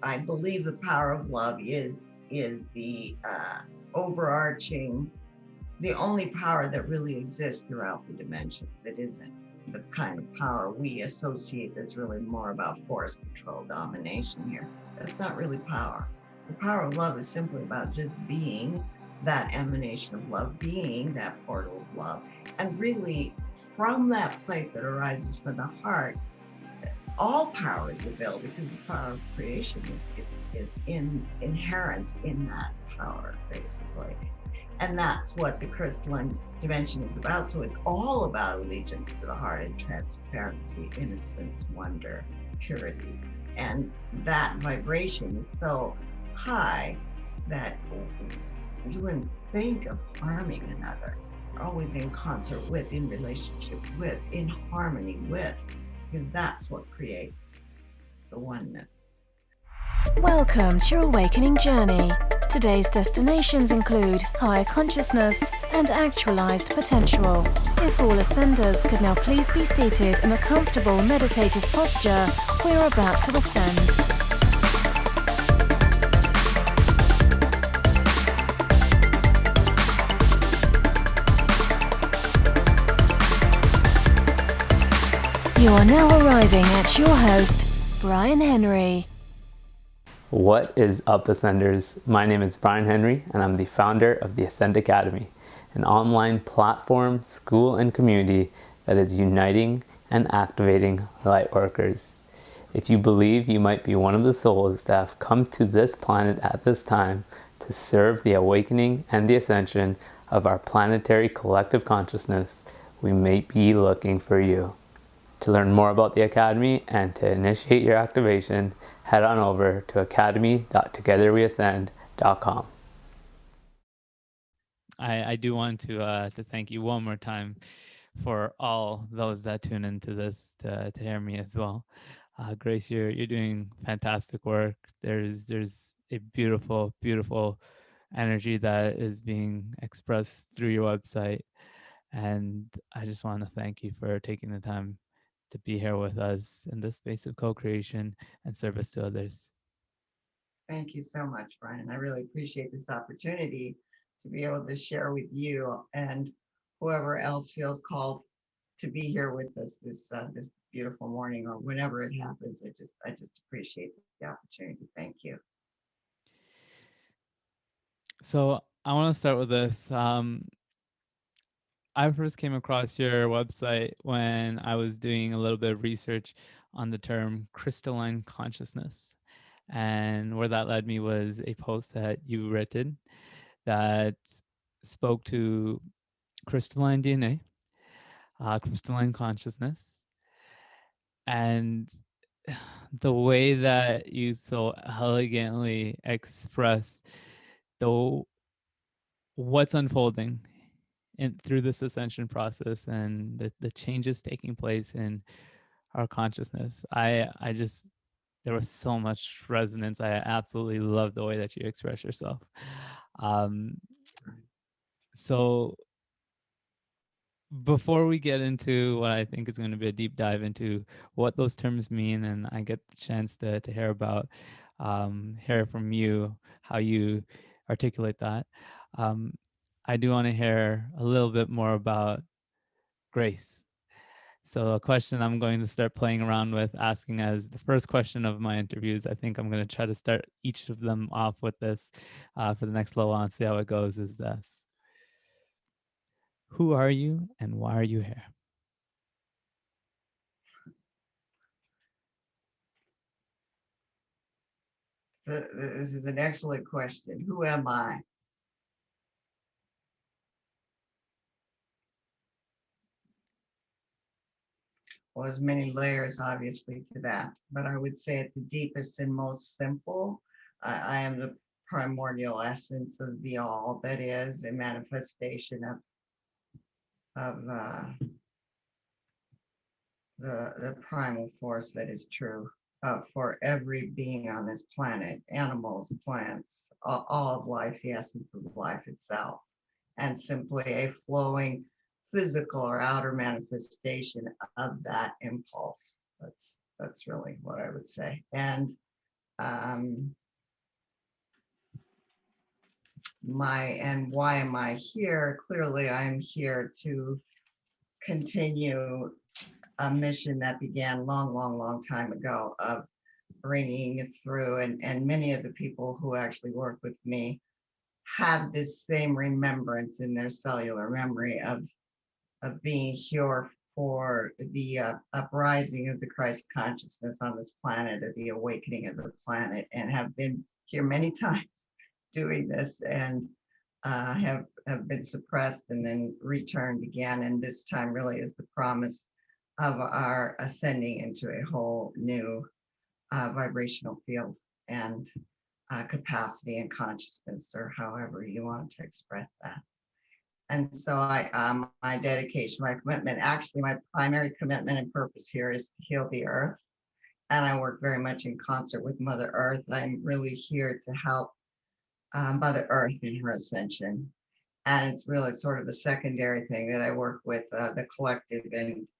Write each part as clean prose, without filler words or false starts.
I believe the power of love is the overarching, the only power that really exists throughout the dimensions. It isn't the kind of power we associate that's really more about force, control, domination here. That's not really power. The power of love is simply about just being that emanation of love, being that portal of love. And really, from that place that arises from the heart, all power is available because the power of creation is inherent in that power, basically. And that's what the crystalline dimension is about. So it's all about allegiance to the heart and transparency, innocence, wonder, purity. And that vibration is so high that you wouldn't think of harming another. Always in concert with, in relationship with, in harmony with, because that's what creates the oneness. Welcome to your awakening journey. Today's destinations include higher consciousness and actualized potential. If all ascenders could now please be seated in a comfortable meditative posture, we're about to ascend. You are now arriving at your host, Bryan Henry. What is up, Ascenders? My name is Bryan Henry, and I'm the founder of the Ascend Academy, an online platform, school, and community that is uniting and activating Lightworkers. If you believe you might be one of the souls that have come to this planet at this time to serve the awakening and the ascension of our planetary collective consciousness, we may be looking for you. To learn more about the Academy and to initiate your activation, head on over to academy.togetherweascend.com. I do want to thank you one more time for all those that tune into this to hear me as well. Grace, you're doing fantastic work. There's a beautiful energy that is being expressed through your website, and I just want to thank you for taking the time to be here with us in this space of co-creation and service to others. Thank you so much, Bryan. I really appreciate this opportunity to be able to share with you and whoever else feels called to be here with us this beautiful morning or whenever it happens. I just appreciate the opportunity. Thank you. So I want to start with this. I first came across your website when I was doing a little bit of research on the term crystalline consciousness. And where that led me was a post that you written that spoke to crystalline DNA, crystalline consciousness, and the way that you so elegantly express what's unfolding through this ascension process and the changes taking place in our consciousness. I just, there was so much resonance. I absolutely love the way that you express yourself. So before we get into what I think is going to be a deep dive into what those terms mean, and I get the chance to hear about, hear from you, how you articulate that, I do want to hear a little bit more about grace. So a question I'm going to start playing around with, asking as the first question of my interviews. I think I'm going to try to start each of them off with this for the next little while and see how it goes, is this. Who are you and why are you here? This is an excellent question. Who am I? Well, there's many layers, obviously, to that, but I would say at the deepest and most simple, I am the primordial essence of the all that is a manifestation of the primal force that is true for every being on this planet, animals, plants, all of life, the essence of life itself, and simply a flowing physical or outer manifestation of that impulse. That's really what I would say. And and why am I here? Clearly, I'm here to continue a mission that began long time ago of bringing it through. And many of the people who actually work with me have this same remembrance in their cellular memory of being here for the uprising of the Christ consciousness on this planet, or the awakening of the planet, and have been here many times doing this, and have been suppressed and then returned again. And this time really is the promise of our ascending into a whole new vibrational field and capacity and consciousness, or however you want to express that. And so my dedication, my commitment, actually my primary commitment and purpose here is to heal the earth. And I work very much in concert with Mother Earth. I'm really here to help Mother Earth in her ascension. And it's really sort of a secondary thing that I work with the collective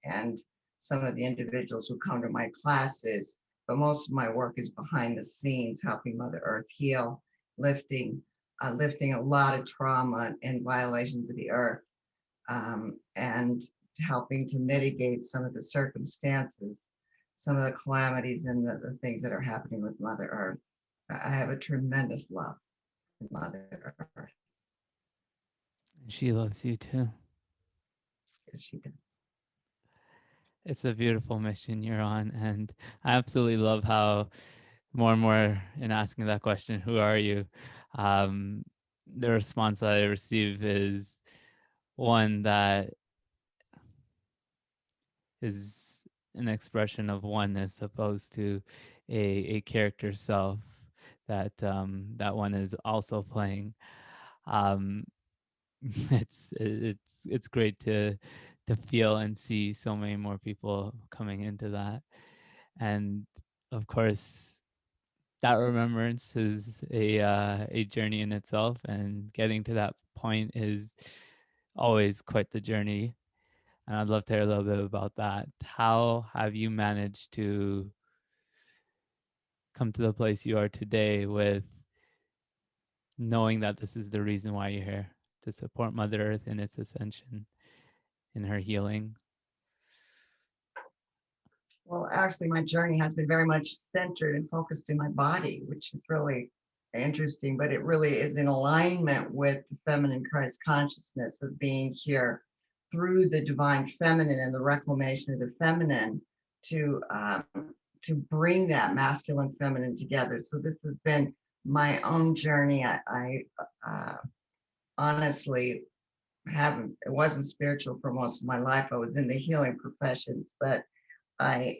and some of the individuals who come to my classes. But most of my work is behind the scenes, helping Mother Earth heal, lifting a lot of trauma and violations of the earth, and helping to mitigate some of the circumstances, some of the calamities and the things that are happening with Mother Earth. I have a tremendous love for Mother Earth. She loves you too. Yes, she does. It's a beautiful mission you're on, and I absolutely love how more and more in asking that question, who are you? The response I receive is one that is an expression of oneness, opposed to a character self that that one is also playing. Um, it's great to feel and see so many more people coming into that, and of course that remembrance is a journey in itself, and getting to that point is always quite the journey. And I'd love to hear a little bit about that. How have you managed to come to the place you are today with knowing that this is the reason why you're here, to support Mother Earth in its ascension, in her healing? Well, actually, my journey has been very much centered and focused in my body, which is really interesting, but it really is in alignment with the feminine Christ consciousness of being here through the divine feminine and the reclamation of the feminine to bring that masculine feminine together. So this has been my own journey. I honestly it wasn't spiritual for most of my life. I was in the healing professions, but I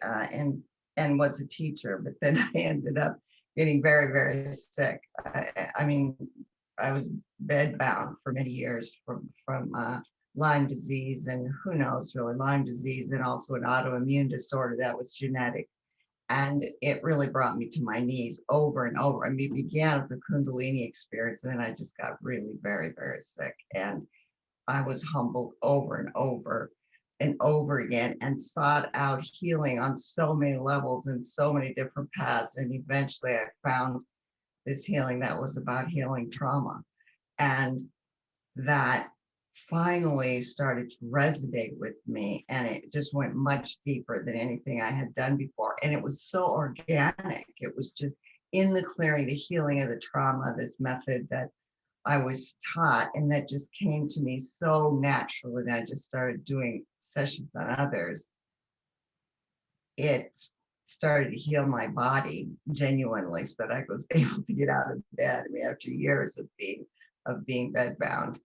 and was a teacher, but then I ended up getting very sick. I mean, I was bedbound for many years from Lyme disease, and who knows, really, Lyme disease, and also an autoimmune disorder that was genetic. And it really brought me to my knees over and over. I mean, it began with a Kundalini experience, and then I just got really very sick. And I was humbled over and over again, and sought out healing on so many levels and so many different paths. And eventually I found this healing that was about healing trauma. And that finally started to resonate with me. And it just went much deeper than anything I had done before. And it was so organic. It was just in the clearing, the healing of the trauma, this method that I was taught, and that just came to me so naturally that I just started doing sessions on others. It started to heal my body genuinely, so that I was able to get out of bed. I mean, after years of being bedbound.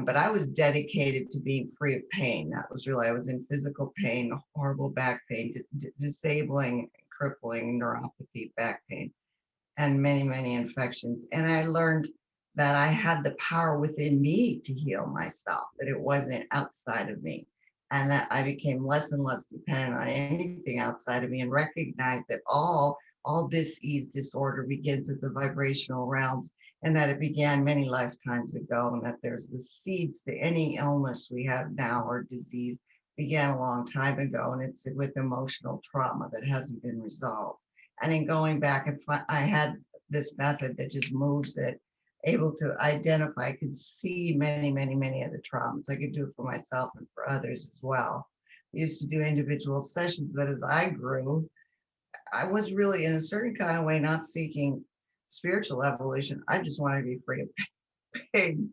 But I was dedicated to being free of pain. That was really, I was in physical pain, horrible back pain, disabling, crippling neuropathy, back pain, and many infections. And I learned that I had the power within me to heal myself, that it wasn't outside of me. And that I became less and less dependent on anything outside of me, and recognized that all dis-ease disorder begins at the vibrational realms, and that it began many lifetimes ago, and that there's the seeds to any illness we have now or disease began a long time ago, and it's with emotional trauma that hasn't been resolved. And in going back, I had this method that just moves it, able to identify, I could see many, many, many of the traumas. I could do it for myself and for others as well. I used to do individual sessions, but as I grew, I was really in a certain kind of way not seeking spiritual evolution. I just wanted to be free of pain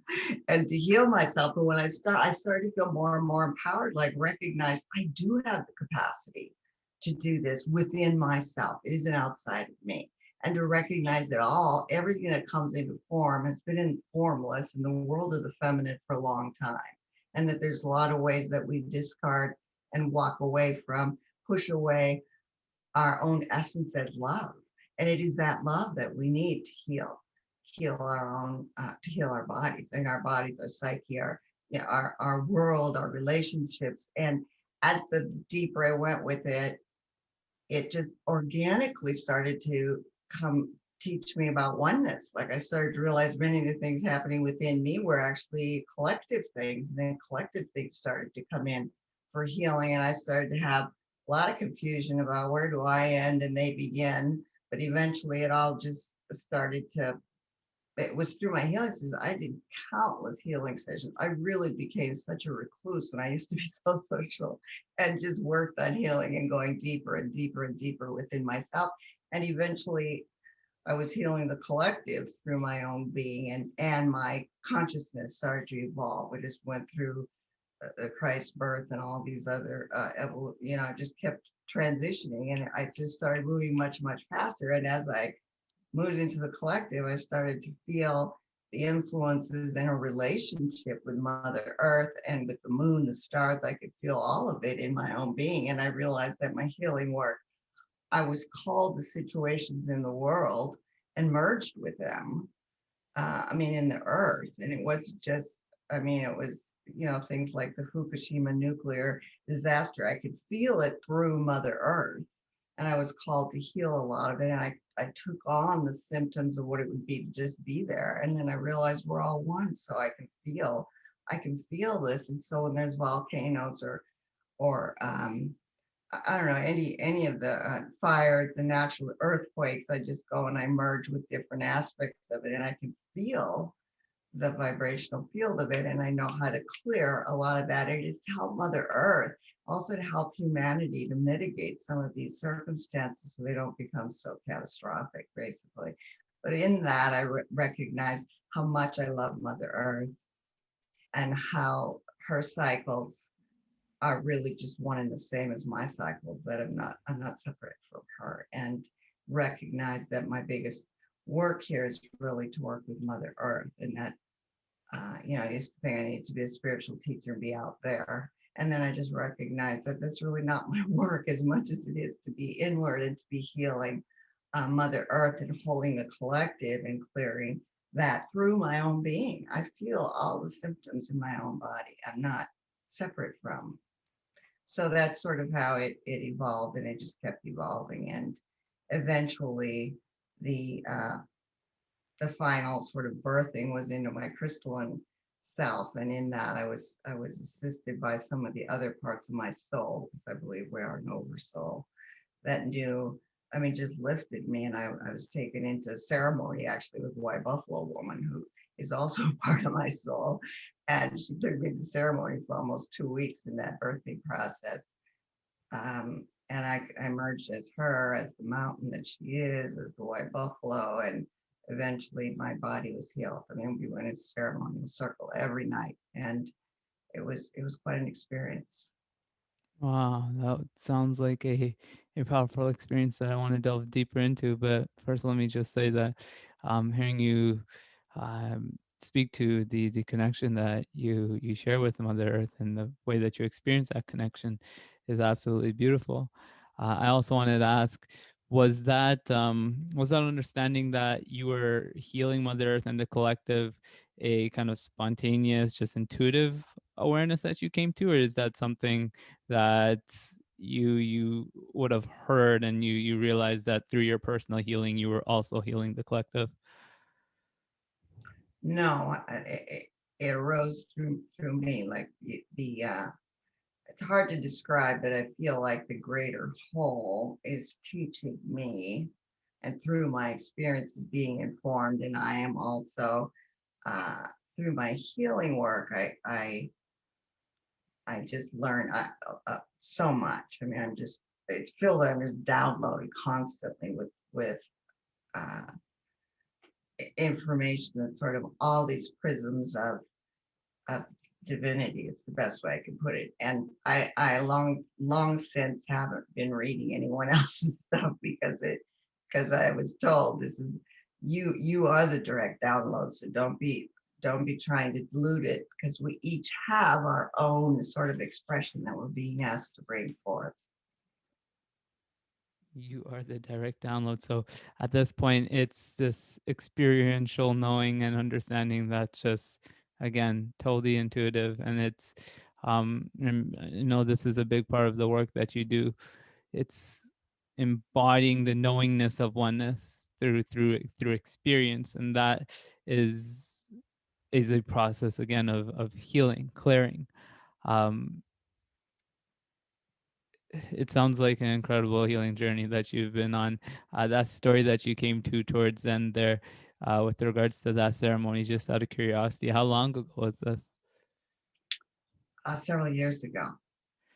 and to heal myself. But when I started to feel more and more empowered, like recognize I do have the capacity to do this within myself. It isn't outside of me. And to recognize that everything that comes into form has been in formless in the world of the feminine for a long time. And that there's a lot of ways that we discard and walk away from, push away our own essence as love. And it is that love that we need to heal our own, to heal our bodies, and our bodies, our psyche, our world, our relationships. And as the deeper I went with it, it just organically started to come teach me about oneness. Like I started to realize many of the things happening within me were actually collective things, and then collective things started to come in for healing. And I started to have a lot of confusion about where do I end and they begin. But eventually it all just started to, it was through my healing sessions. I did countless healing sessions. I really became such a recluse when I used to be so social, and just worked on healing and going deeper and deeper and deeper within myself. And eventually I was healing the collective through my own being, and my consciousness started to evolve. I just went through the Christ birth and all these other, I just kept transitioning, and I just started moving much, much faster. And as I moved into the collective, I started to feel the influences in a relationship with Mother Earth and with the moon, the stars. I could feel all of it in my own being. And I realized that my healing work, I was called to situations in the world and merged with them. In the earth. And it wasn't just, it was, things like the Fukushima nuclear disaster. I could feel it through Mother Earth. And I was called to heal a lot of it. And I took on the symptoms of what it would be to just be there. And then I realized we're all one. So I can feel this. And so when there's volcanoes or I don't know, any of the fires, the natural earthquakes, I just go and I merge with different aspects of it, and I can feel the vibrational field of it, and I know how to clear a lot of that. It is to help Mother Earth, also to help humanity to mitigate some of these circumstances so they don't become so catastrophic, basically. But in that, I recognize how much I love Mother Earth and how her cycles are really just one and the same as my cycles, that I'm not separate from her, and recognize that my biggest work here is really to work with Mother Earth, and that I used to think I need to be a spiritual teacher and be out there. And then I just recognize that that's really not my work as much as it is to be inward and to be healing Mother Earth and holding the collective and clearing that through my own being. I feel all the symptoms in my own body. I'm not separate from. So that's sort of how it evolved, and it just kept evolving. And eventually the final sort of birthing was into my crystalline self. And in that I was assisted by some of the other parts of my soul, because I believe we are an oversoul that just lifted me. And I was taken into ceremony actually with a white buffalo woman who is also part of my soul. And she took me to ceremony for almost 2 weeks in that birthing process. And I emerged as her, as the mountain that she is, as the white buffalo. And eventually my body was healed. We went into ceremonial circle every night, and it was quite an experience. Wow, that sounds like a powerful experience that I want to delve deeper into. But first, let me just say that hearing you speak to the connection that you share with Mother Earth and the way that you experience that connection is absolutely beautiful. I also wanted to ask, was that understanding that you were healing Mother Earth and the collective a kind of spontaneous, just intuitive awareness that you came to, or is that something that you would have heard and you realized that through your personal healing you were also healing the collective? No, it arose through me, like it's hard to describe, but I feel like the greater whole is teaching me, and through my experiences being informed, and I am also uh, through my healing work, I just learn so much. I mean, it feels like I'm just downloading constantly with uh, information that's sort of all these prisms of divinity. It's the best way I can put it. And I long since haven't been reading anyone else's stuff because I was told this is you are the direct download. So don't be trying to dilute it, because we each have our own sort of expression that we're being asked to bring forth. You are the direct download. So at this point, it's this experiential knowing and understanding that just, again, totally intuitive. And and I know this is a big part of the work that you do. It's embodying the knowingness of oneness through experience. And that is is a process, again, of healing, clearing. Um, it sounds like an incredible healing journey that you've been on. That story that you came to towards end there, with regards to that ceremony, just out of curiosity, how long ago was this? Several years ago.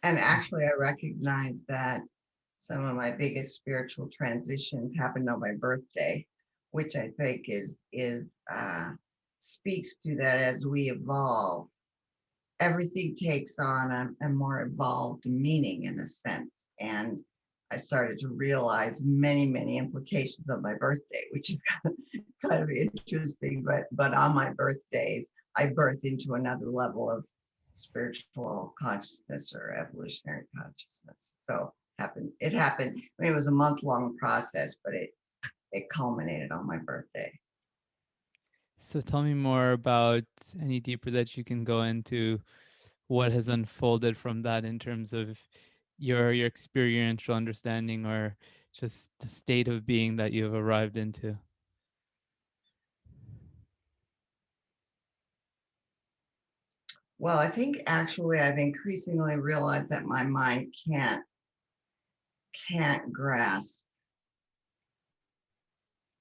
And actually, I recognize that some of my biggest spiritual transitions happened on my birthday, which I think is speaks to that as we evolve, everything takes on a more evolved meaning in a sense. And I started to realize many implications of my birthday, which is kind of interesting. But on my birthdays, I birth into another level of spiritual consciousness or evolutionary consciousness. So it happened. I mean, it was a month-long process, but it culminated on my birthday. So tell me more about any deeper that you can go into what has unfolded from that in terms of your experiential understanding, or just the state of being that you have arrived into. Well, I think actually I've increasingly realized that my mind can't grasp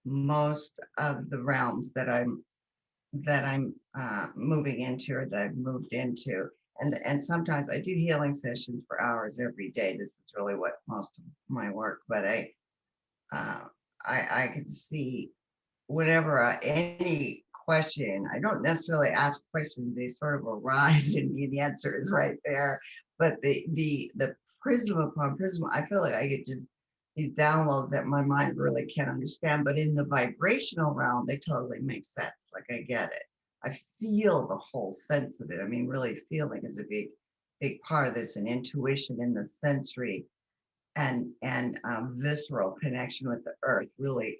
most of the realms that I'm moving into, or that I've moved into. And sometimes I do healing sessions for hours every day. This is really what most of my work, but uh, I can see whenever any question, I don't necessarily ask questions, they sort of arise and the answer is right there. But the prism upon prism, I feel like I get just these downloads that my mind really can't understand. But in the vibrational realm, they totally make sense. Like I get it. I feel the whole sense of it. I mean, really feeling is a big part of this, and intuition in the sensory and visceral connection with the earth really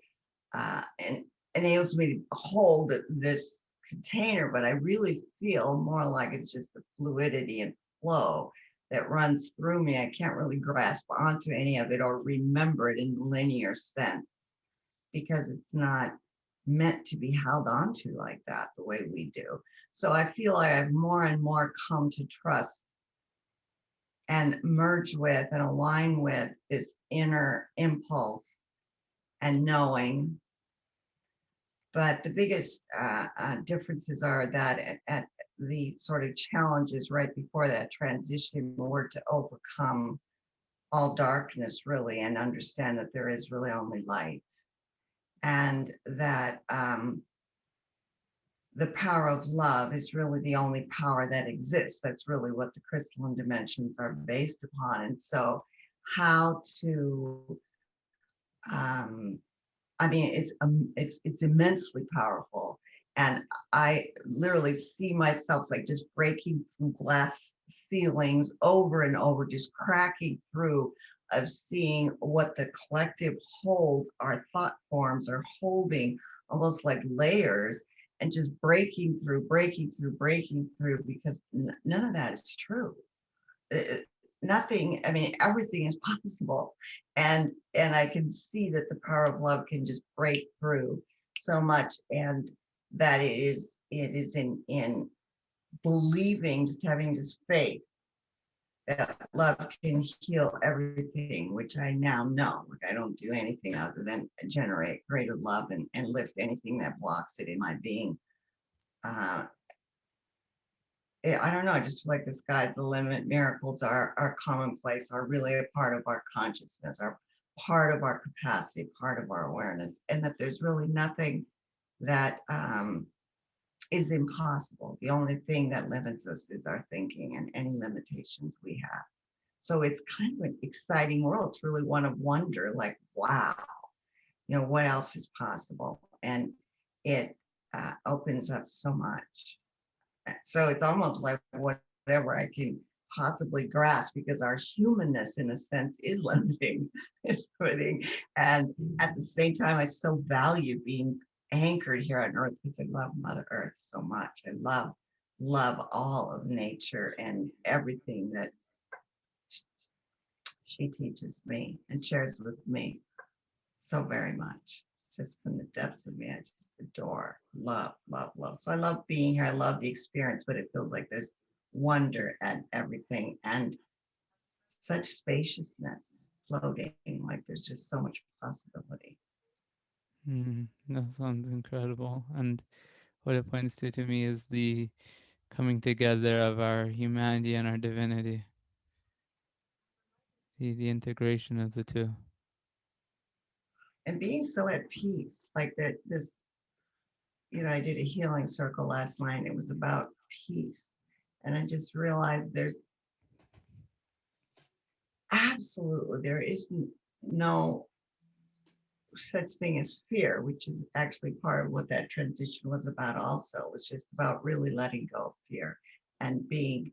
and enables me to hold this container, but I really feel more like it's just the fluidity and flow that runs through me. I can't really grasp onto any of it or remember it in the linear sense, because it's not meant to be held onto like that the way we do. So I feel like I've more and more come to trust and merge with and align with this inner impulse and knowing. But the biggest differences are that at the sort of challenges right before that transition were to overcome all darkness, really, and understand that there is really only light. And that the power of love is really the only power that exists. That's really what the crystalline dimensions are based upon. And so how to I mean, it's immensely powerful, and I literally see myself like just breaking through glass ceilings over and over, just cracking through, of seeing what the collective holds. Our thought forms are holding almost like layers, and just breaking through, because none of that is true. Uh, Nothing, I mean, everything is possible. And I can see that the power of love can just break through so much, and that it is in believing, just having this faith that love can heal everything, which I now know. Like, I don't do anything other than generate greater love and lift anything that blocks it in my being. I don't know. I just feel like the sky's the limit. Miracles are commonplace, are really a part of our consciousness, are part of our capacity, part of our awareness, and that there's really nothing that is impossible. The only thing that limits us is our thinking and any limitations we have. So it's kind of an exciting world. It's really one of wonder, like, wow, what else is possible? And it opens up so much. So it's almost like whatever I can possibly grasp, because our humanness, in a sense, is limiting. It's limiting. And at the same time, I so value being anchored here on Earth, because I love Mother Earth so much. I love all of nature and everything that she teaches me and shares with me so very much. It's just from the depths of me, I just adore, love. So I love being here. I love the experience, but it feels like there's wonder at everything and such spaciousness floating, like there's just so much possibility. That sounds incredible. And what it points to me is the coming together of our humanity and our divinity, the integration of the two. And being so at peace, like that, this, I did a healing circle last night. It was about peace. And I just realized there's absolutely, there is no such thing as fear, which is actually part of what that transition was about also. It was just about really letting go of fear and being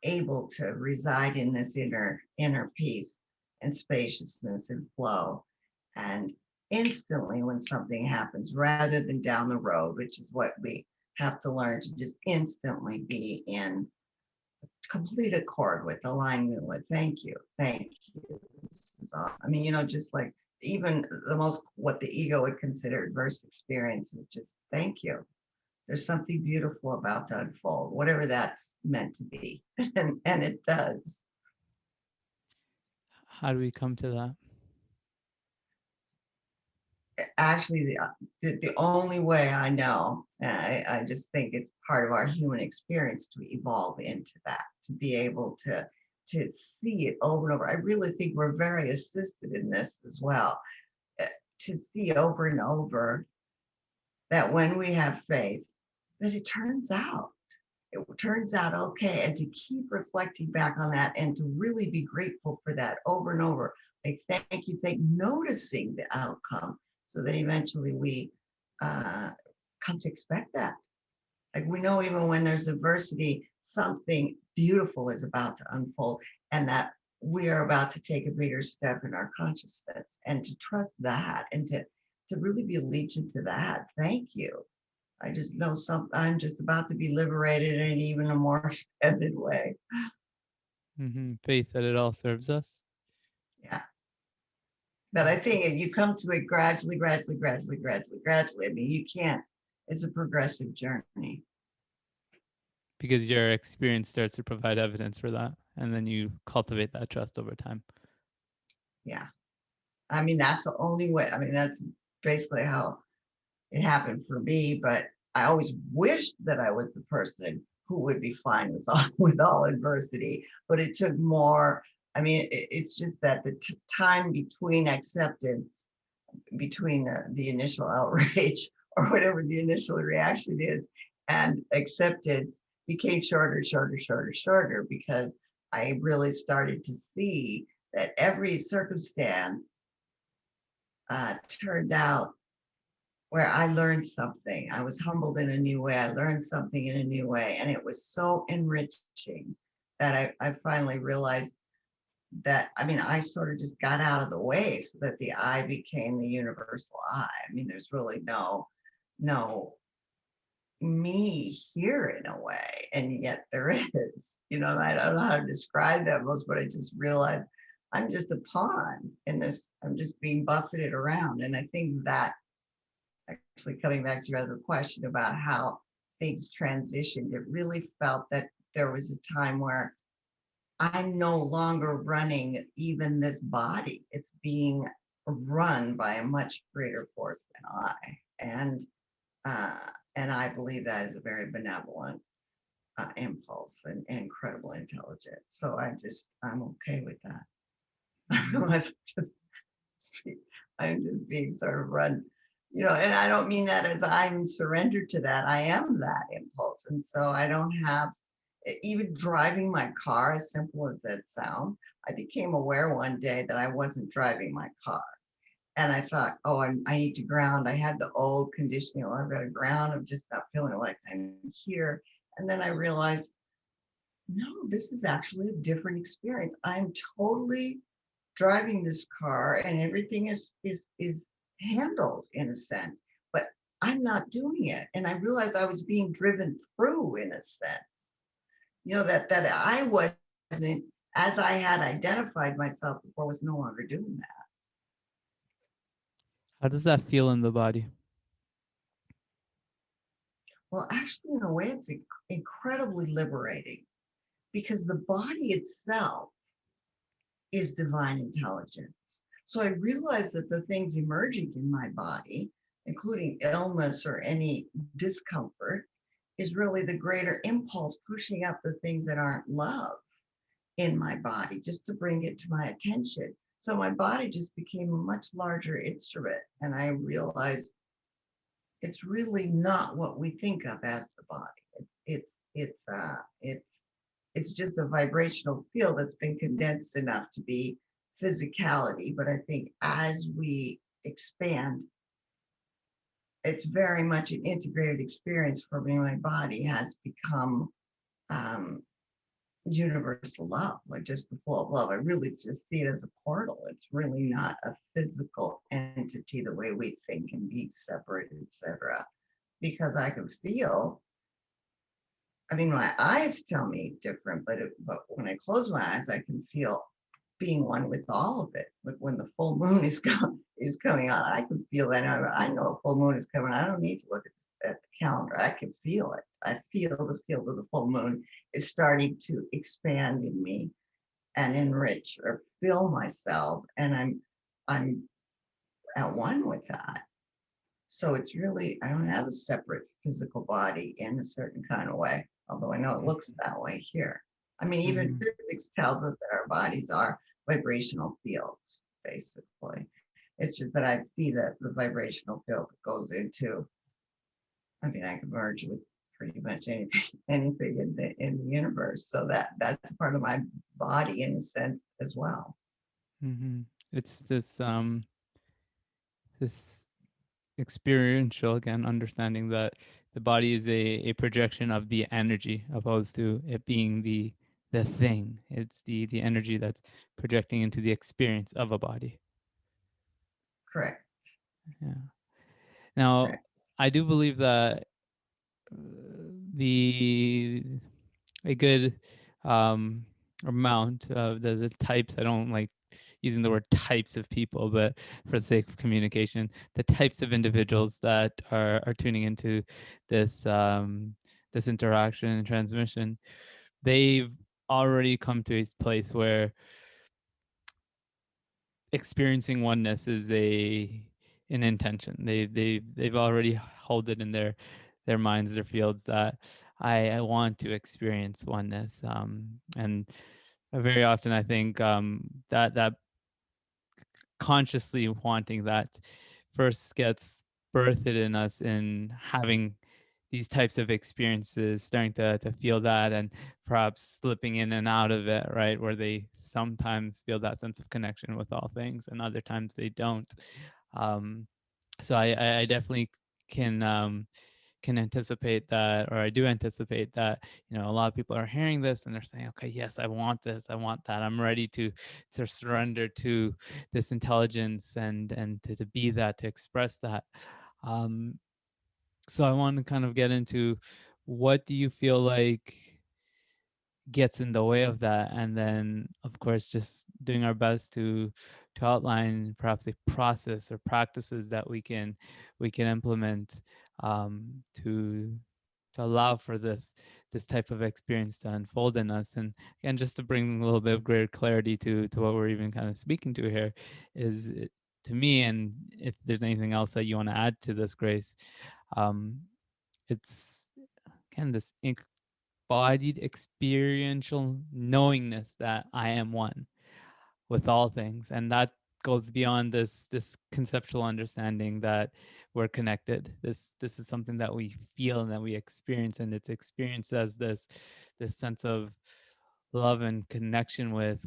able to reside in this inner peace and spaciousness and flow. And instantly when something happens, rather than down the road, which is what we have to learn, to just instantly be in complete accord with, alignment with, thank you. This is awesome. I mean, just like even the most, what the ego would consider adverse experience is just thank you. There's something beautiful about to unfold, whatever that's meant to be. and it does. How do we come to that? Actually, the only way I know, and I just think it's part of our human experience to evolve into that, to be able to see it over and over. I really think we're very assisted in this as well, to see over and over that when we have faith, that it turns out okay, and to keep reflecting back on that and to really be grateful for that over and over. Like, thank you, noticing the outcome, so that eventually we come to expect that. Like, we know even when there's adversity, something beautiful is about to unfold, and that we are about to take a bigger step in our consciousness, and to trust that, and to really be allegiant to that. Thank you. I just know I'm just about to be liberated in even a more expanded way. Faith that it all serves us. Yeah. But I think if you come to it gradually, I mean, you can't, it's a progressive journey. Because your experience starts to provide evidence for that, and then you cultivate that trust over time. Yeah. I mean, that's the only way. I mean, that's basically how it happened for me, but I always wished that I was the person who would be fine with all adversity. But it took more. I mean, it's just that the time between acceptance, between the initial outrage or whatever the initial reaction is, and acceptance became shorter, because I really started to see that every circumstance turned out where I learned something. I was humbled in a new way. I learned something in a new way. And it was so enriching that I finally realized that, I mean, I sort of just got out of the way so that the I became the universal I. I mean, there's really no me here in a way. And yet there is, I don't know how to describe that most, but I just realized I'm just a pawn in this. I'm just being buffeted around. And I think that, actually coming back to your other question about how things transitioned, it really felt that there was a time where I'm no longer running even this body. It's being run by a much greater force than I. And I believe that is a very benevolent impulse and incredible intelligence. So I'm okay with that. I realize I'm just being sort of run, and I don't mean that as I'm surrendered to that. I am that impulse. And so I don't have, even driving my car, as simple as that sounds, I became aware one day that I wasn't driving my car. And I thought, oh, I need to ground. I had the old conditioning, oh, I've got to ground. I'm just not feeling like I'm here. And then I realized, no, this is actually a different experience. I'm totally driving this car and everything is handled in a sense, but I'm not doing it. And I realized I was being driven through in a sense, that I wasn't, as I had identified myself before, was no longer doing that. How does that feel in the body? Well, actually, in a way, it's incredibly liberating, because the body itself is divine intelligence. So I realized that the things emerging in my body, including illness or any discomfort, is really the greater impulse pushing up the things that aren't love in my body, just to bring it to my attention. So my body just became a much larger instrument. And I realized it's really not what we think of as the body. It's just a vibrational field that's been condensed enough to be physicality. But I think as we expand, it's very much an integrated experience for me. My body has become universal love, like just the flow of love. I really just see it as a portal. It's really not a physical entity the way we think and be separate, etc. Because I can feel, I mean, my eyes tell me different, but when I close my eyes, I can feel being one with all of it. But when the full moon is coming on, I can feel that. I know a full moon is coming. I don't need to look at the calendar. I can feel it. I feel the field of the full moon is starting to expand in me and enrich or fill myself, and I'm at one with that. So it's really, I don't have a separate physical body in a certain kind of way, although I know it looks that way here. I mean, even physics tells us that our bodies are vibrational fields, basically. It's just that I see that the vibrational field goes into, I mean, I can merge with pretty much anything in the universe. So that's part of my body in a sense as well. It's this experiential, again, understanding that the body is a projection of the energy, opposed to it being the thing. It's the energy that's projecting into the experience of a body. Correct. Yeah. Now, Correct. I do believe that a good amount of the types, I don't like using the word types of people, but for the sake of communication, the types of individuals that are tuning into this this interaction and transmission, they've already come to a place where experiencing oneness is an intention. They've already held it in their minds, their fields, that I want to experience oneness. And very often I think that consciously wanting that first gets birthed in us in having these types of experiences, starting to feel that, and perhaps slipping in and out of it, right? Where they sometimes feel that sense of connection with all things, and other times they don't. So I definitely can anticipate that, or I do anticipate that, a lot of people are hearing this and they're saying, okay, yes, I want this, I want that, I'm ready to surrender to this intelligence and to be that, to express that. So I want to kind of get into, what do you feel like gets in the way of that? And then, of course, just doing our best to outline perhaps a process or practices that we can implement to to allow for this type of experience to unfold in us. And again, just to bring a little bit of greater clarity to what we're even kind of speaking to here, to me, and if there's anything else that you want to add to this, Grace, um, it's again this embodied experiential knowingness that I am one with all things, and that goes beyond this conceptual understanding that we're connected. This is something that we feel and that we experience, and it's experienced as this sense of love and connection with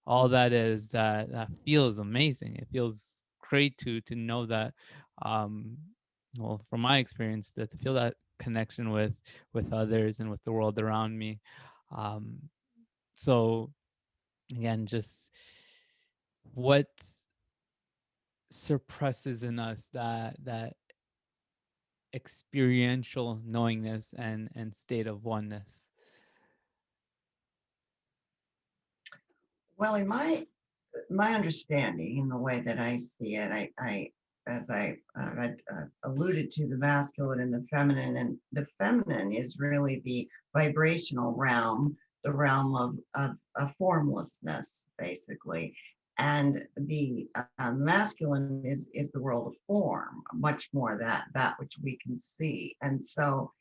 all that is, that feels amazing. It feels great to know that, um well, from my experience, that to feel that connection with others and with the world around me. So again, just what suppresses in us that experiential knowingness and state of oneness. Well, in my understanding, in the way that I see it, I as I alluded to, the masculine and the feminine, and the feminine is really the vibrational realm, the realm of formlessness, basically, and the masculine is the world of form, much more that which we can see, and so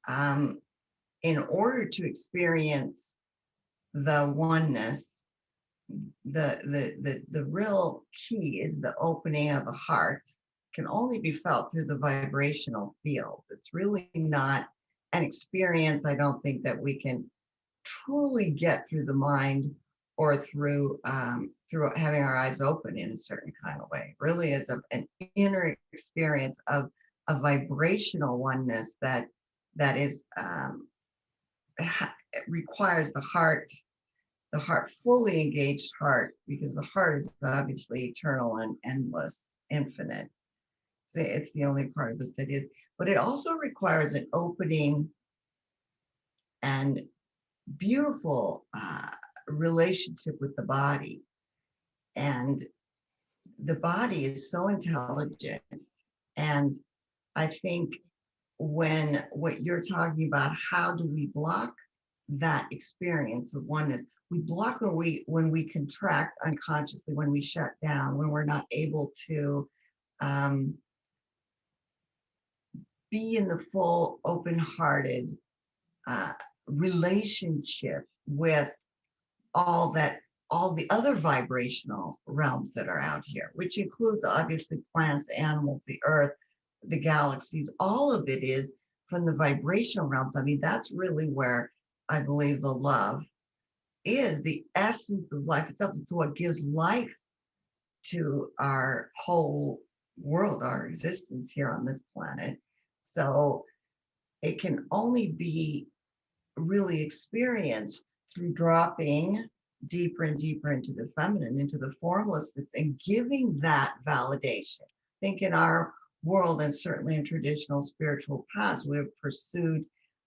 um, in order to experience the oneness, the real key is the opening of the heart can only be felt through the vibrational fields. It's really not an experience, I don't think, that we can truly get through the mind or through having our eyes open in a certain kind of way. It really is an inner experience of a vibrational oneness that is it requires the heart, fully engaged heart, because the heart is obviously eternal and endless, infinite. So it's the only part of us that is, but it also requires an opening and beautiful relationship with the body. And the body is so intelligent. And I think when what you're talking about, how do we block that experience of oneness? We block when we contract unconsciously, when we shut down, when we're not able to um, be in the full, open-hearted relationship with all the other vibrational realms that are out here, which includes obviously plants, animals, the earth, the galaxies. All of it is from the vibrational realms. I mean, that's really where I believe the love is, the essence of life itself. It's what gives life to our whole world, our existence here on this planet. So it can only be really experienced through dropping deeper and deeper into the feminine, into the formlessness, and giving that validation. I think in our world, and certainly in traditional spiritual paths, we have pursued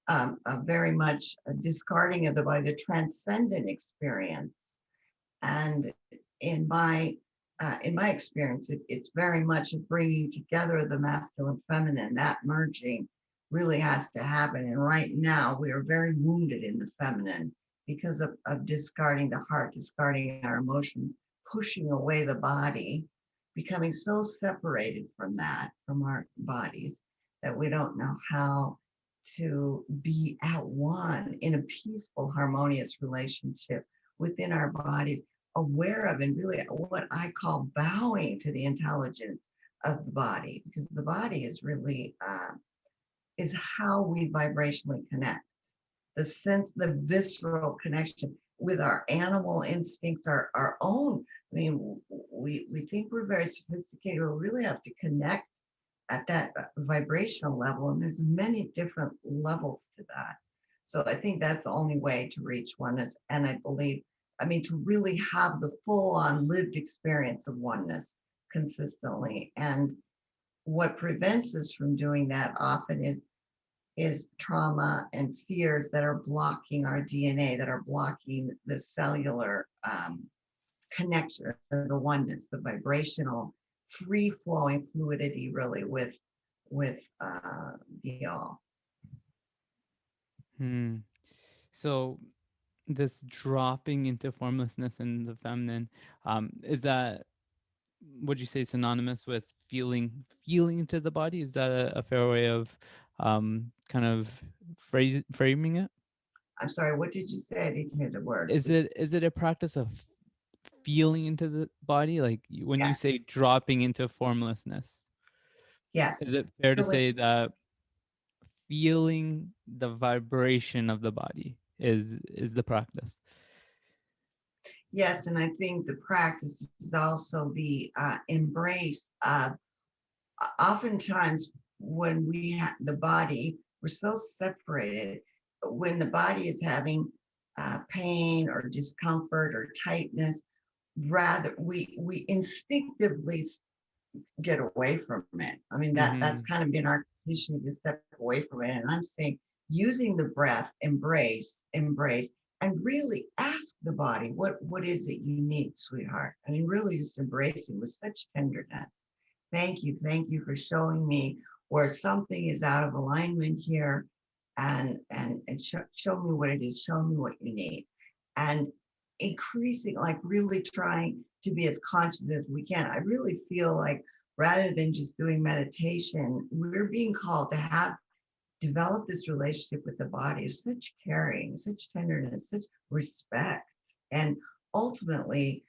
a very much a discarding of the body, the transcendent experience. And in my experience, it's very much of bringing together the masculine, feminine. That merging really has to happen. And right now, we are very wounded in the feminine because of discarding the heart, discarding our emotions, pushing away the body, becoming so separated from that, from our bodies, that we don't know how to be at one in a peaceful, harmonious relationship within our bodies, aware of and really what I call bowing to the intelligence of the body, because the body is really is how we vibrationally connect. The sense, the visceral connection with our animal instincts, our own. I mean, we think we're very sophisticated. We really have to connect at that vibrational level, and there's many different levels to that. So I think that's the only way to reach oneness. And I believe, I mean, to really have the full-on lived experience of oneness consistently. And what prevents us from doing that often is trauma and fears that are blocking our DNA, that are blocking the cellular connection, the oneness, the vibrational, free-flowing fluidity, really, with the all. Hmm. So this dropping into formlessness in the feminine, is that, would you say, synonymous with feeling into the body? Is that a fair way of kind of framing it? I'm sorry, what did you say? I didn't hear the word. Is it a practice of feeling into the body, like when you Yes, say dropping into formlessness? Is yes. it fair to Really, say that feeling the vibration of the body is the practice? yes, and I think the practice is also the embrace of oftentimes when the body, we're so separated. When the body is having pain or discomfort or tightness, rather we instinctively get away from it. I mean, that's Mm-hmm. kind of been our conditioning to step away from it. And I'm saying using the breath, embrace, and really ask the body, what is it you need, sweetheart? I mean, really just embracing with such tenderness. Thank you for showing me where something is out of alignment here, and show me what it is. Show me what you need, and increasing, like really trying to be as conscious as we can. I really feel like rather than just doing meditation, we're being called to have develop this relationship with the body of such caring, such tenderness, such respect, and ultimately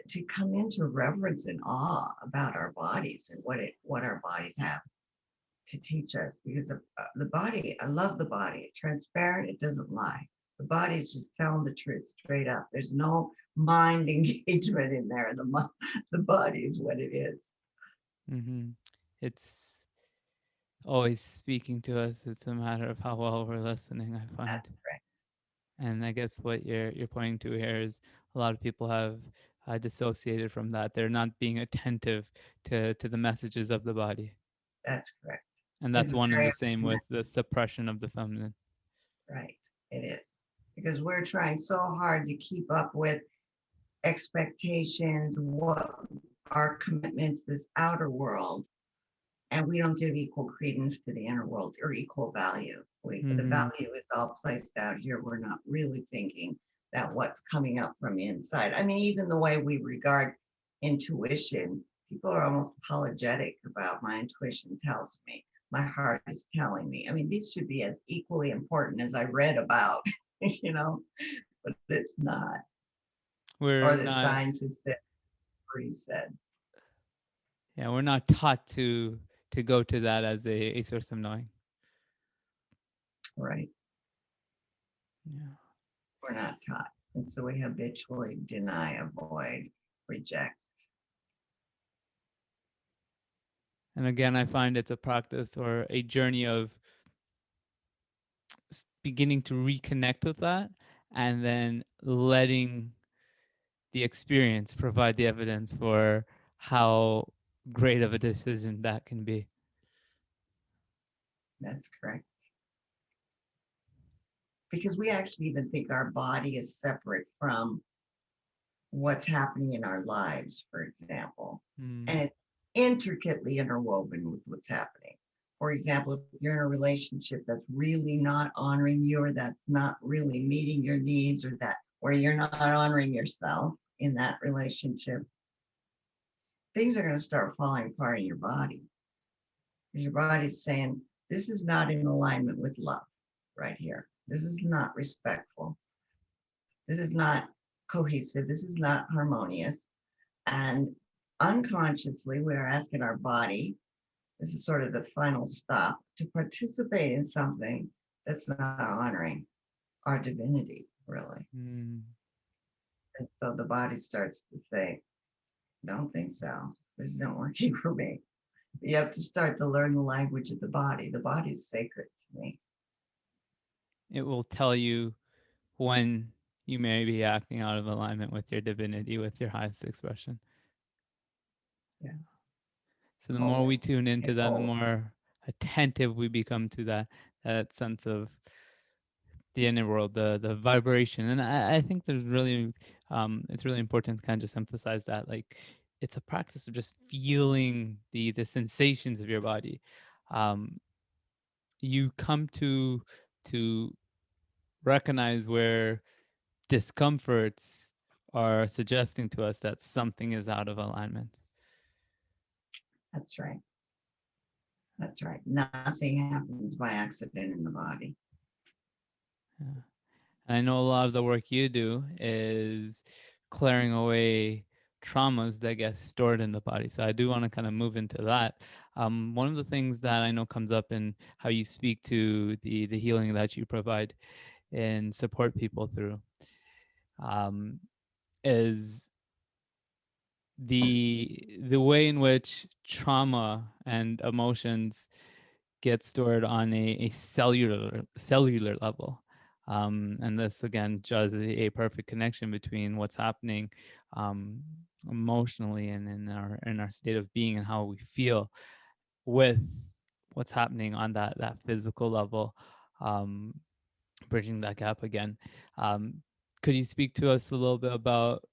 to come into reverence and awe about our bodies and what our bodies have to teach us. Because the body, I love the body. It's transparent. It doesn't lie. The body's just telling the truth straight up. There's no mind engagement in there. The body is what it is. Mm-hmm. It's always speaking to us. It's a matter of how well we're listening, I find. That's correct. And I guess what you're pointing to here is a lot of people have dissociated from that. They're not being attentive to the messages of the body. That's correct. And It's that's one and very the same with the suppression of the feminine. right. It is. Because we're trying so hard to keep up with expectations, what our commitments, this outer world, and we don't give equal credence to the inner world or equal value. The Mm-hmm. value is all placed out here. We're not really thinking that what's coming up from inside. I mean, even the way we regard intuition, people are almost apologetic about my intuition tells me, my heart is telling me. I mean, these should be as equally important as I read about, you know, but it's not. We're Or the not, scientist said, or he said, yeah, we're not taught to go to that as a source of knowing. right? Yeah. We're not taught. And so we habitually deny, avoid, reject. And again, I find it's a practice or a journey of beginning to reconnect with that and then letting the experience provide the evidence for how great of a decision that can be. That's correct. Because we actually even think our body is separate from what's happening in our lives, for example. Mm. And it's intricately interwoven with what's happening. For example, if you're in a relationship that's really not honoring you, or that's not really meeting your needs, or that where you're not honoring yourself in that relationship, things are going to start falling apart in your body. Your body's saying, this is not in alignment with love right here. This is not respectful. This is not cohesive. This is not harmonious. And unconsciously, we are asking our body, this is sort of the final stop, to participate in something that's not honoring our divinity, really. Mm. And so the body starts to say, don't think so. This isn't working for me. You have to start to learn the language of the body. The body is sacred to me. It will tell you when you may be acting out of alignment with your divinity, with your highest expression. Yes. So the more we Always. tune into Take that, the hold. more attentive we become to that sense of the inner world, the vibration. And I think there's really it's really important to kind of just emphasize that, like, it's a practice of just feeling the sensations of your body. You come to recognize where discomforts are suggesting to us that something is out of alignment. That's right. That's right. Nothing happens by accident in the body. Yeah. And I know a lot of the work you do is clearing away traumas that get stored in the body. So I do want to kind of move into that. One of the things that I know comes up in how you speak to the healing that you provide and support people through um, is the way in which trauma and emotions get stored on a cellular level. And this again draws a perfect connection between what's happening um, emotionally and in our state of being and how we feel with what's happening on that physical level, um, bridging that gap again. Um, could you speak to us a little bit about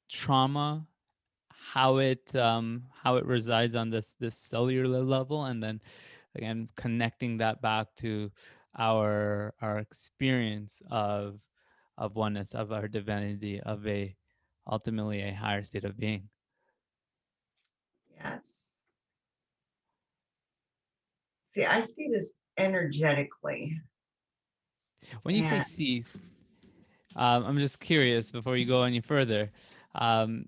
trauma, how it resides on this cellular level, and then again connecting that back to our experience of oneness, of our divinity, of a ultimately a higher state of being? Yes. See, I see this energetically. When you say And see, I'm just curious before you go any further. Um,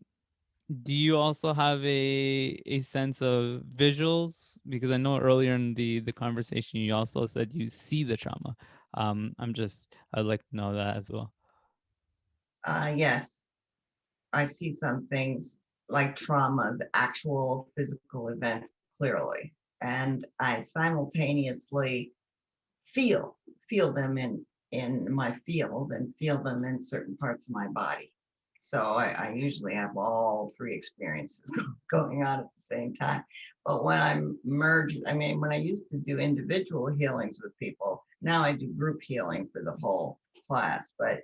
do you also have a sense of visuals? Because I know earlier in the conversation you also said you see the trauma. I'd like to know that as well. yes, I see some things like trauma, the actual physical events clearly. And I simultaneously feel them in my field and feel them in certain parts of my body. So I usually have all three experiences going on at the same time. But when I'm merged, I mean, when I used to do individual healings with people, now I do group healing for the whole class. But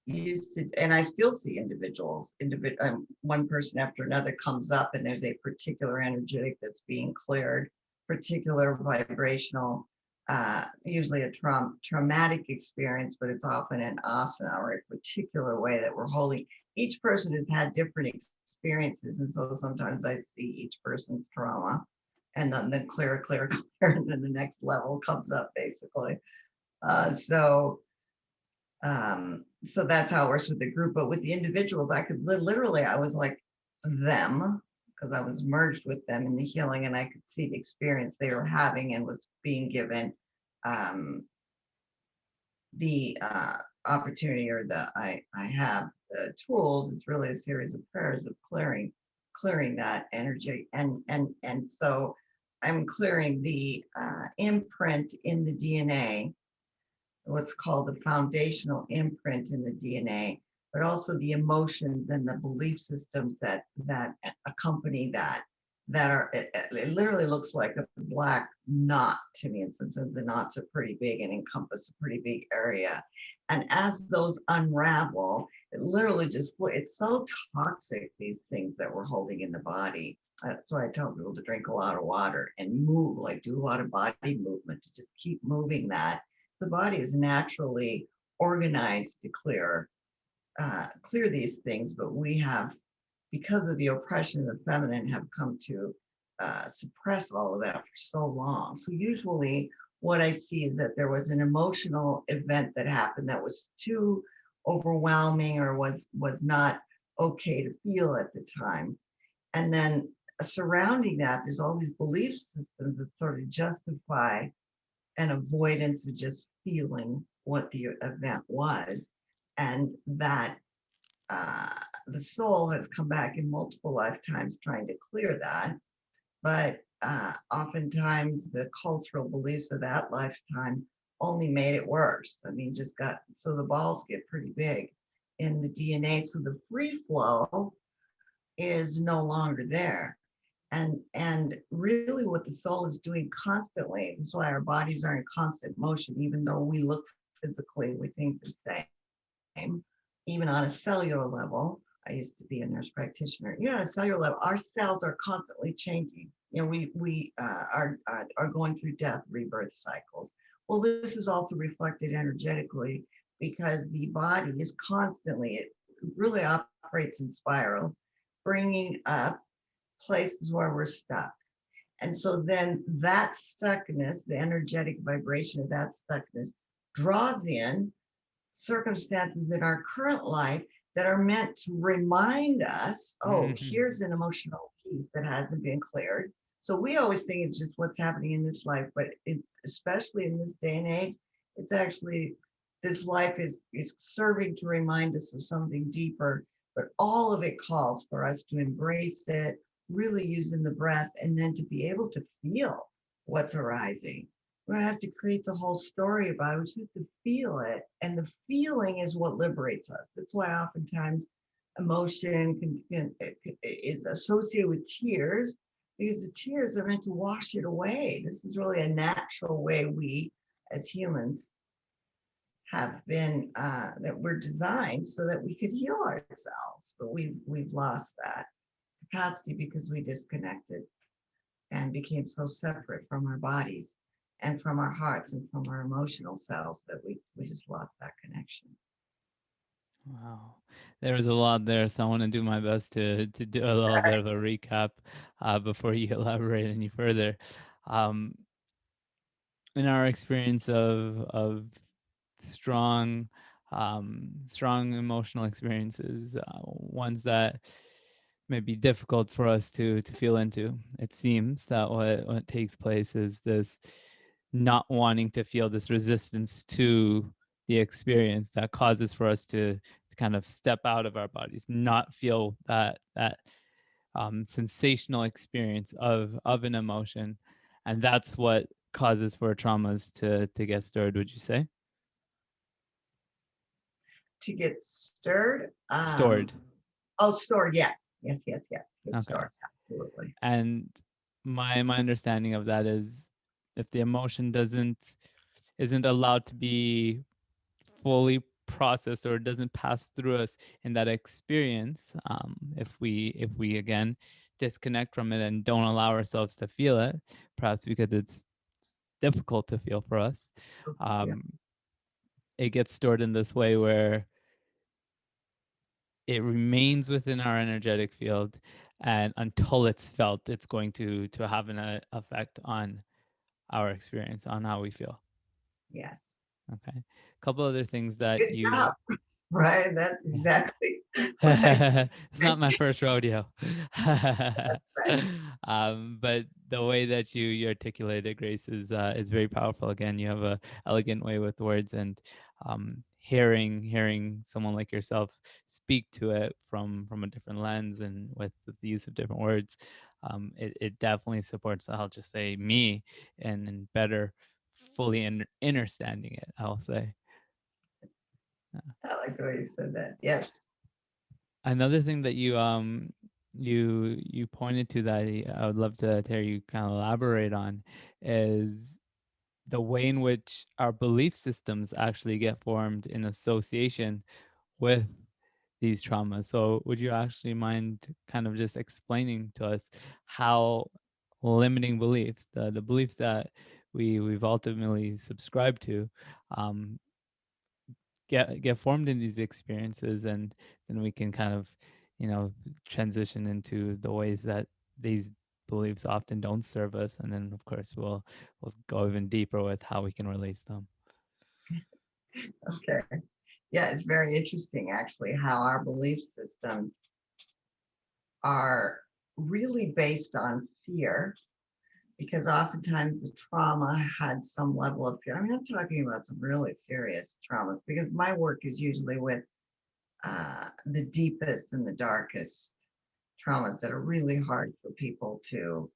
used to, and I still see individuals, one person after another comes up and there's a particular energetic that's being cleared, particular vibrational, usually a traumatic experience, but it's often an asana or a particular way that we're holding. Each person has had different experiences. And so sometimes I see each person's trauma and then clear, and then the next level comes up basically. So that's how it works with the group. But with the individuals, I could literally, I was like them because I was merged with them in the healing, and I could see the experience they were having and was being given the opportunity, or I have the tools. It's really a series of prayers of clearing that energy, and so I'm clearing the imprint in the DNA, what's called the foundational imprint in the DNA, but also the emotions and the belief systems that accompany that are, it literally looks like a black knot to me, and sometimes the knots are pretty big and encompass a pretty big area. And as those unravel, it literally just, it's so toxic, these things that we're holding in the body. That's why I tell people to drink a lot of water and move, like do a lot of body movement to just keep moving that. The body is naturally organized to clear these things, but we have, because of the oppression of the feminine, have come to suppress all of that for so long. So usually what I see is that there was an emotional event that happened that was too overwhelming or was not okay to feel at the time. And then surrounding that, there's all these belief systems that sort of justify an avoidance of just feeling what the event was, and that the soul has come back in multiple lifetimes trying to clear that, but oftentimes the cultural beliefs of that lifetime only made it worse. I mean, just got, so the balls get pretty big in the DNA, so the free flow is no longer there. And really what the soul is doing constantly, that's why our bodies are in constant motion, even though we look physically, we think the same, even on a cellular level. I used to be a nurse practitioner. On a cellular level, our cells are constantly changing. We are going through death, rebirth cycles. Well, this is also reflected energetically because the body is constantly, it really operates in spirals, bringing up places where we're stuck. And so then that stuckness, the energetic vibration of that stuckness, draws in circumstances in our current life that are meant to remind us, oh, here's an emotional piece that hasn't been cleared. So we always think it's just what's happening in this life, but especially in this day and age, it's actually, this life is serving to remind us of something deeper, but all of it calls for us to embrace it, really using the breath, and then to be able to feel what's arising. We don't have to create the whole story about it. We just have to feel it. And the feeling is what liberates us. That's why oftentimes emotion is associated with tears, because the tears are meant to wash it away. This is really a natural way we as humans have been, that we're designed so that we could heal ourselves. But we've lost that capacity because we disconnected and became so separate from our bodies and from our hearts and from our emotional selves that we just lost that connection. Wow, there was a lot there, so I want to do my best to do a little bit of a recap before you elaborate any further. Um, in our experience of strong strong emotional experiences, ones that may be difficult for us to feel into, it seems that what takes place is this not wanting to feel, this resistance to the experience that causes for us to kind of step out of our bodies, not feel that sensational experience of an emotion, and that's what causes for traumas to get stirred. Would you say To get stirred. stored? Oh, stored. Yes. Yes. Get Okay. stored. Absolutely. And my understanding of that is, if the emotion isn't allowed to be fully processed, or doesn't pass through us in that experience, if we again disconnect from it and don't allow ourselves to feel it, perhaps because it's difficult to feel for us, Yeah. um, it gets stored in this way where it remains within our energetic field, and until it's felt, it's going to have an effect on our experience, on how we feel. Yes. Okay, a couple other things that Good you job. Right. That's exactly right. it's not my first rodeo. Right. But the way that you articulate it, Grace, is very powerful. Again, you have a elegant way with words, and hearing someone like yourself speak to it from a different lens and with the use of different words, it definitely supports, I'll just say, me in better fully understanding it, I'll say. I like the way you said that. Yes. Another thing that you pointed to that I would love to hear you kind of elaborate on is the way in which our belief systems actually get formed in association with these traumas. So would you actually mind kind of just explaining to us how limiting beliefs, the beliefs that we've ultimately subscribed to, um, get formed in these experiences, and then we can kind of, transition into the ways that these beliefs often don't serve us, and then of course we'll go even deeper with how we can release them. Okay. Yeah, it's very interesting actually how our belief systems are really based on fear, because oftentimes the trauma had some level of fear. I mean, I'm talking about some really serious traumas because my work is usually with the deepest and the darkest traumas that are really hard for people to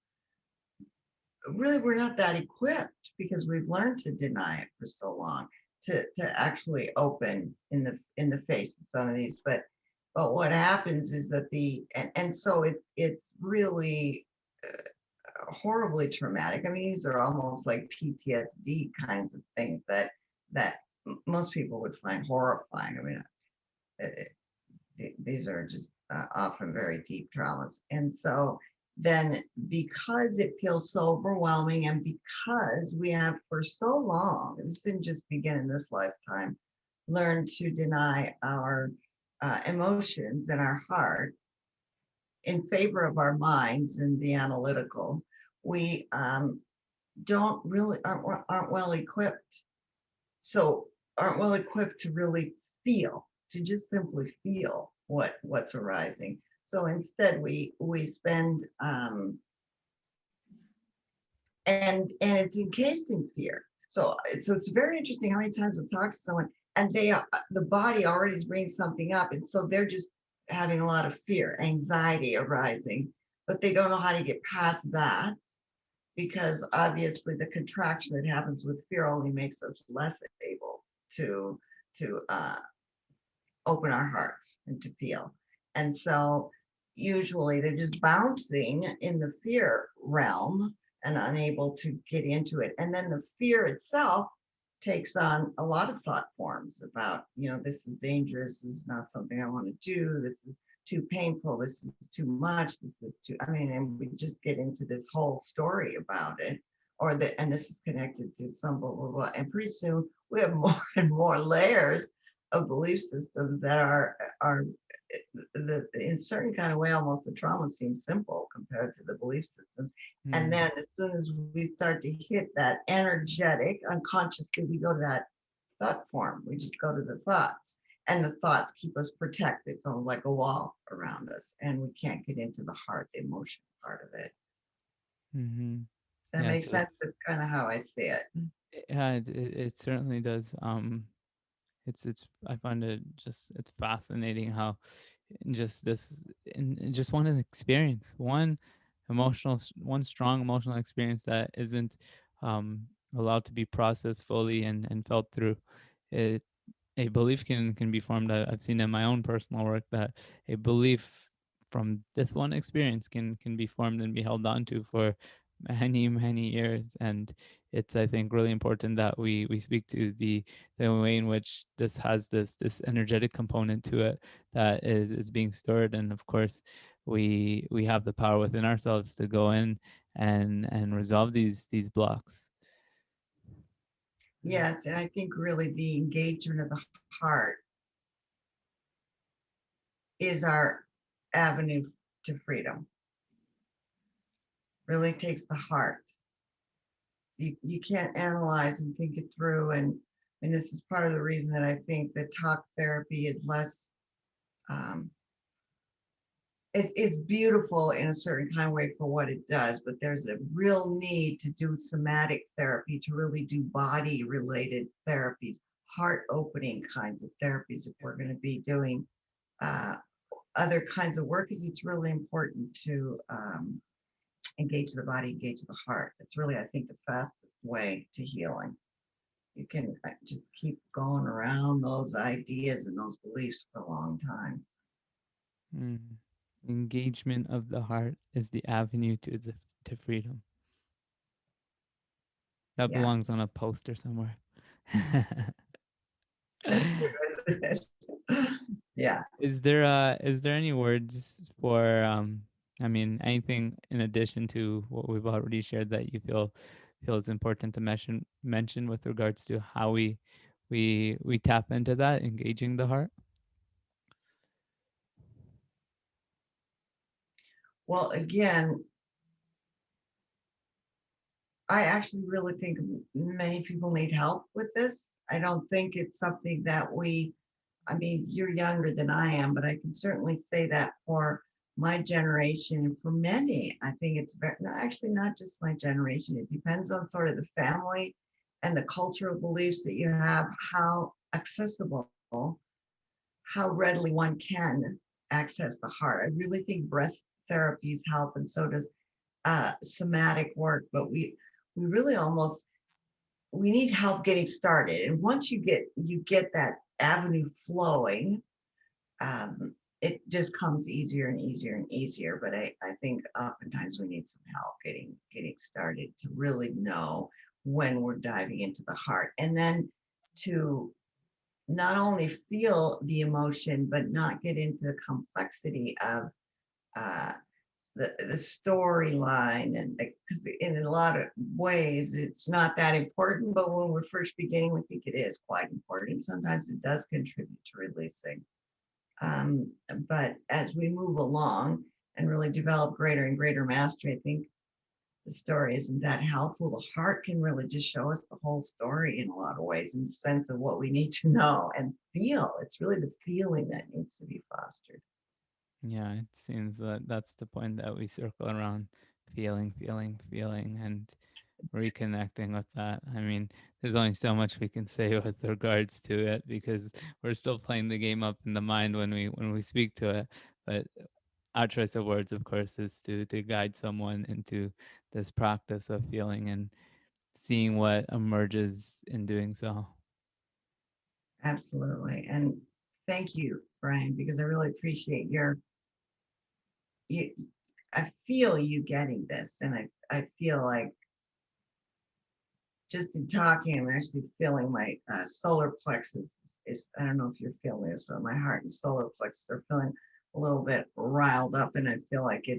really, we're not that equipped because we've learned to deny it for so long to actually open in the face of some of these. But what happens is that and so it's really horribly traumatic. I mean, these are almost like PTSD kinds of things that most people would find horrifying. I mean, these are just often very deep traumas, and so then because it feels so overwhelming, and because we have for so long, this didn't just begin in this lifetime, learned to deny our emotions and our heart in favor of our minds and the analytical, we don't really aren't well equipped. So aren't well equipped to really feel, to just simply feel what's arising. So instead, we spend and it's encased in fear. So it's very interesting how many times I've talked to someone and they the body already is bringing something up, and so they're just having a lot of fear, anxiety arising, but they don't know how to get past that, because obviously the contraction that happens with fear only makes us less able to open our hearts and to feel. And so usually they're just bouncing in the fear realm and unable to get into it. And then the fear itself takes on a lot of thought forms about, this is dangerous, this is not something I want to do, this is too painful, this is too much, this is too, and we just get into this whole story about it, and this is connected to some blah, blah, blah. And pretty soon we have more and more layers of belief systems that are in certain kind of way, almost the trauma seems simple compared to the belief system. And then as soon as we start to hit that energetic, unconsciously, we go to that thought form. We just go to the thoughts, and the thoughts keep us protected. It's almost like a wall around us, and we can't get into the heart, the emotion part of it. Mm-hmm. Does that make sense? That's kind of how I see it. Yeah, it certainly does. It's I find it's fascinating how in just one experience, one strong emotional experience that isn't allowed to be processed fully and felt through it. A belief can be formed. I've seen in my own personal work that a belief from this one experience can be formed and be held on to for many years. And it's, I think, really important that we speak to the way in which this has this energetic component to it that is being stored. And of course, we have the power within ourselves to go in and resolve these blocks. Yes, and I think really the engagement of the heart is our avenue to freedom. Really takes the heart. You can't analyze and think it through, and this is part of the reason that I think that talk therapy is less it's beautiful in a certain kind of way for what it does, but there's a real need to do somatic therapy, to really do body related therapies, heart opening kinds of therapies if we're going to be doing other kinds of work, because it's really important to engage the body, engage the heart. It's really, I think, the fastest way to healing. You can just keep going around those ideas and those beliefs for a long time. Engagement of the heart is the avenue to freedom. That belongs on a poster somewhere. That's true, isn't it? Yeah. Is there any words for anything in addition to what we've already shared that you feel is important to mention with regards to how we tap into that, engaging the heart? Well, again, I actually really think many people need help with this. I don't think it's something that you're younger than I am, but I can certainly say that for my generation and for many, I think it's actually not just my generation. It depends on sort of the family and the cultural beliefs that you have, how accessible, how readily one can access the heart. I really think breath therapies help, and so does somatic work, but we really we need help getting started. And once you get that avenue flowing, it just comes easier and easier and easier. But I think oftentimes we need some help getting started to really know when we're diving into the heart, and then to not only feel the emotion, but not get into the complexity of the storyline, and because in a lot of ways it's not that important, but when we're first beginning, we think it is quite important. Sometimes it does contribute to releasing. Um, but as we move along and really develop greater and greater mastery, I think the story isn't that helpful. The heart can really just show us the whole story in a lot of ways, in the sense of what we need to know and feel. It's really the feeling that needs to be fostered. Yeah, it seems that that's the point that we circle around: feeling, feeling, feeling, and reconnecting with that. I mean, there's only so much we can say with regards to it, because we're still playing the game up in the mind when we speak to it. But our choice of words, of course, is to guide someone into this practice of feeling and seeing what emerges in doing so. Absolutely. And thank you, Bryan, because I really appreciate you. I feel you getting this, and I feel like just in talking, I'm actually feeling my solar plexus is, I don't know if you're feeling this, but my heart and solar plexus are feeling a little bit riled up, and I feel like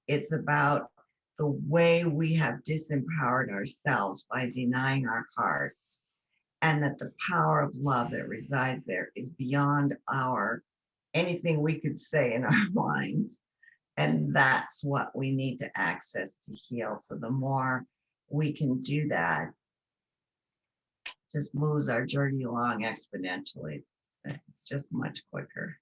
it's about the way we have disempowered ourselves by denying our hearts, and that the power of love that resides there is beyond our anything we could say in our minds. And that's what we need to access to heal. So the more we can do that, just moves our journey along exponentially. It's just much quicker.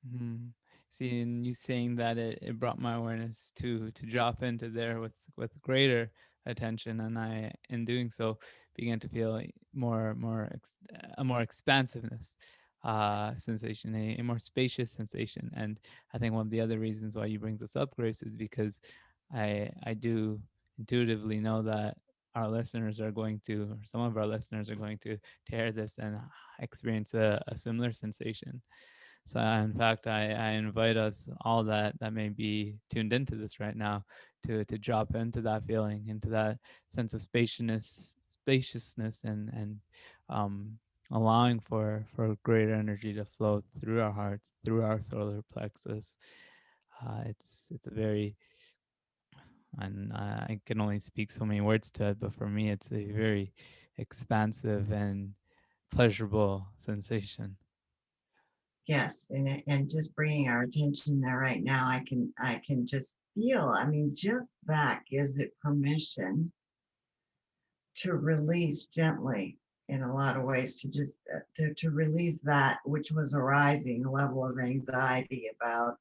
Mhm. See, and you saying that, it brought my awareness to drop into there with greater attention, and I, in doing so, began to feel a more expansiveness sensation, a more spacious sensation. And I think one of the other reasons why you bring this up, Grace, is because I do intuitively know that our listeners are going to, or some of our listeners are going to hear this and experience a similar sensation. So in fact, I invite us all that may be tuned into this right now to drop into that feeling, into that sense of spaciousness, and um, allowing for greater energy to flow through our hearts, through our solar plexus. It's a very, and I can only speak so many words to it, but for me, it's a very expansive and pleasurable sensation. Yes, and just bringing our attention there right now, I can just feel. I mean, just that gives it permission to release gently in a lot of ways, to just to release that which was arising, a level of anxiety about,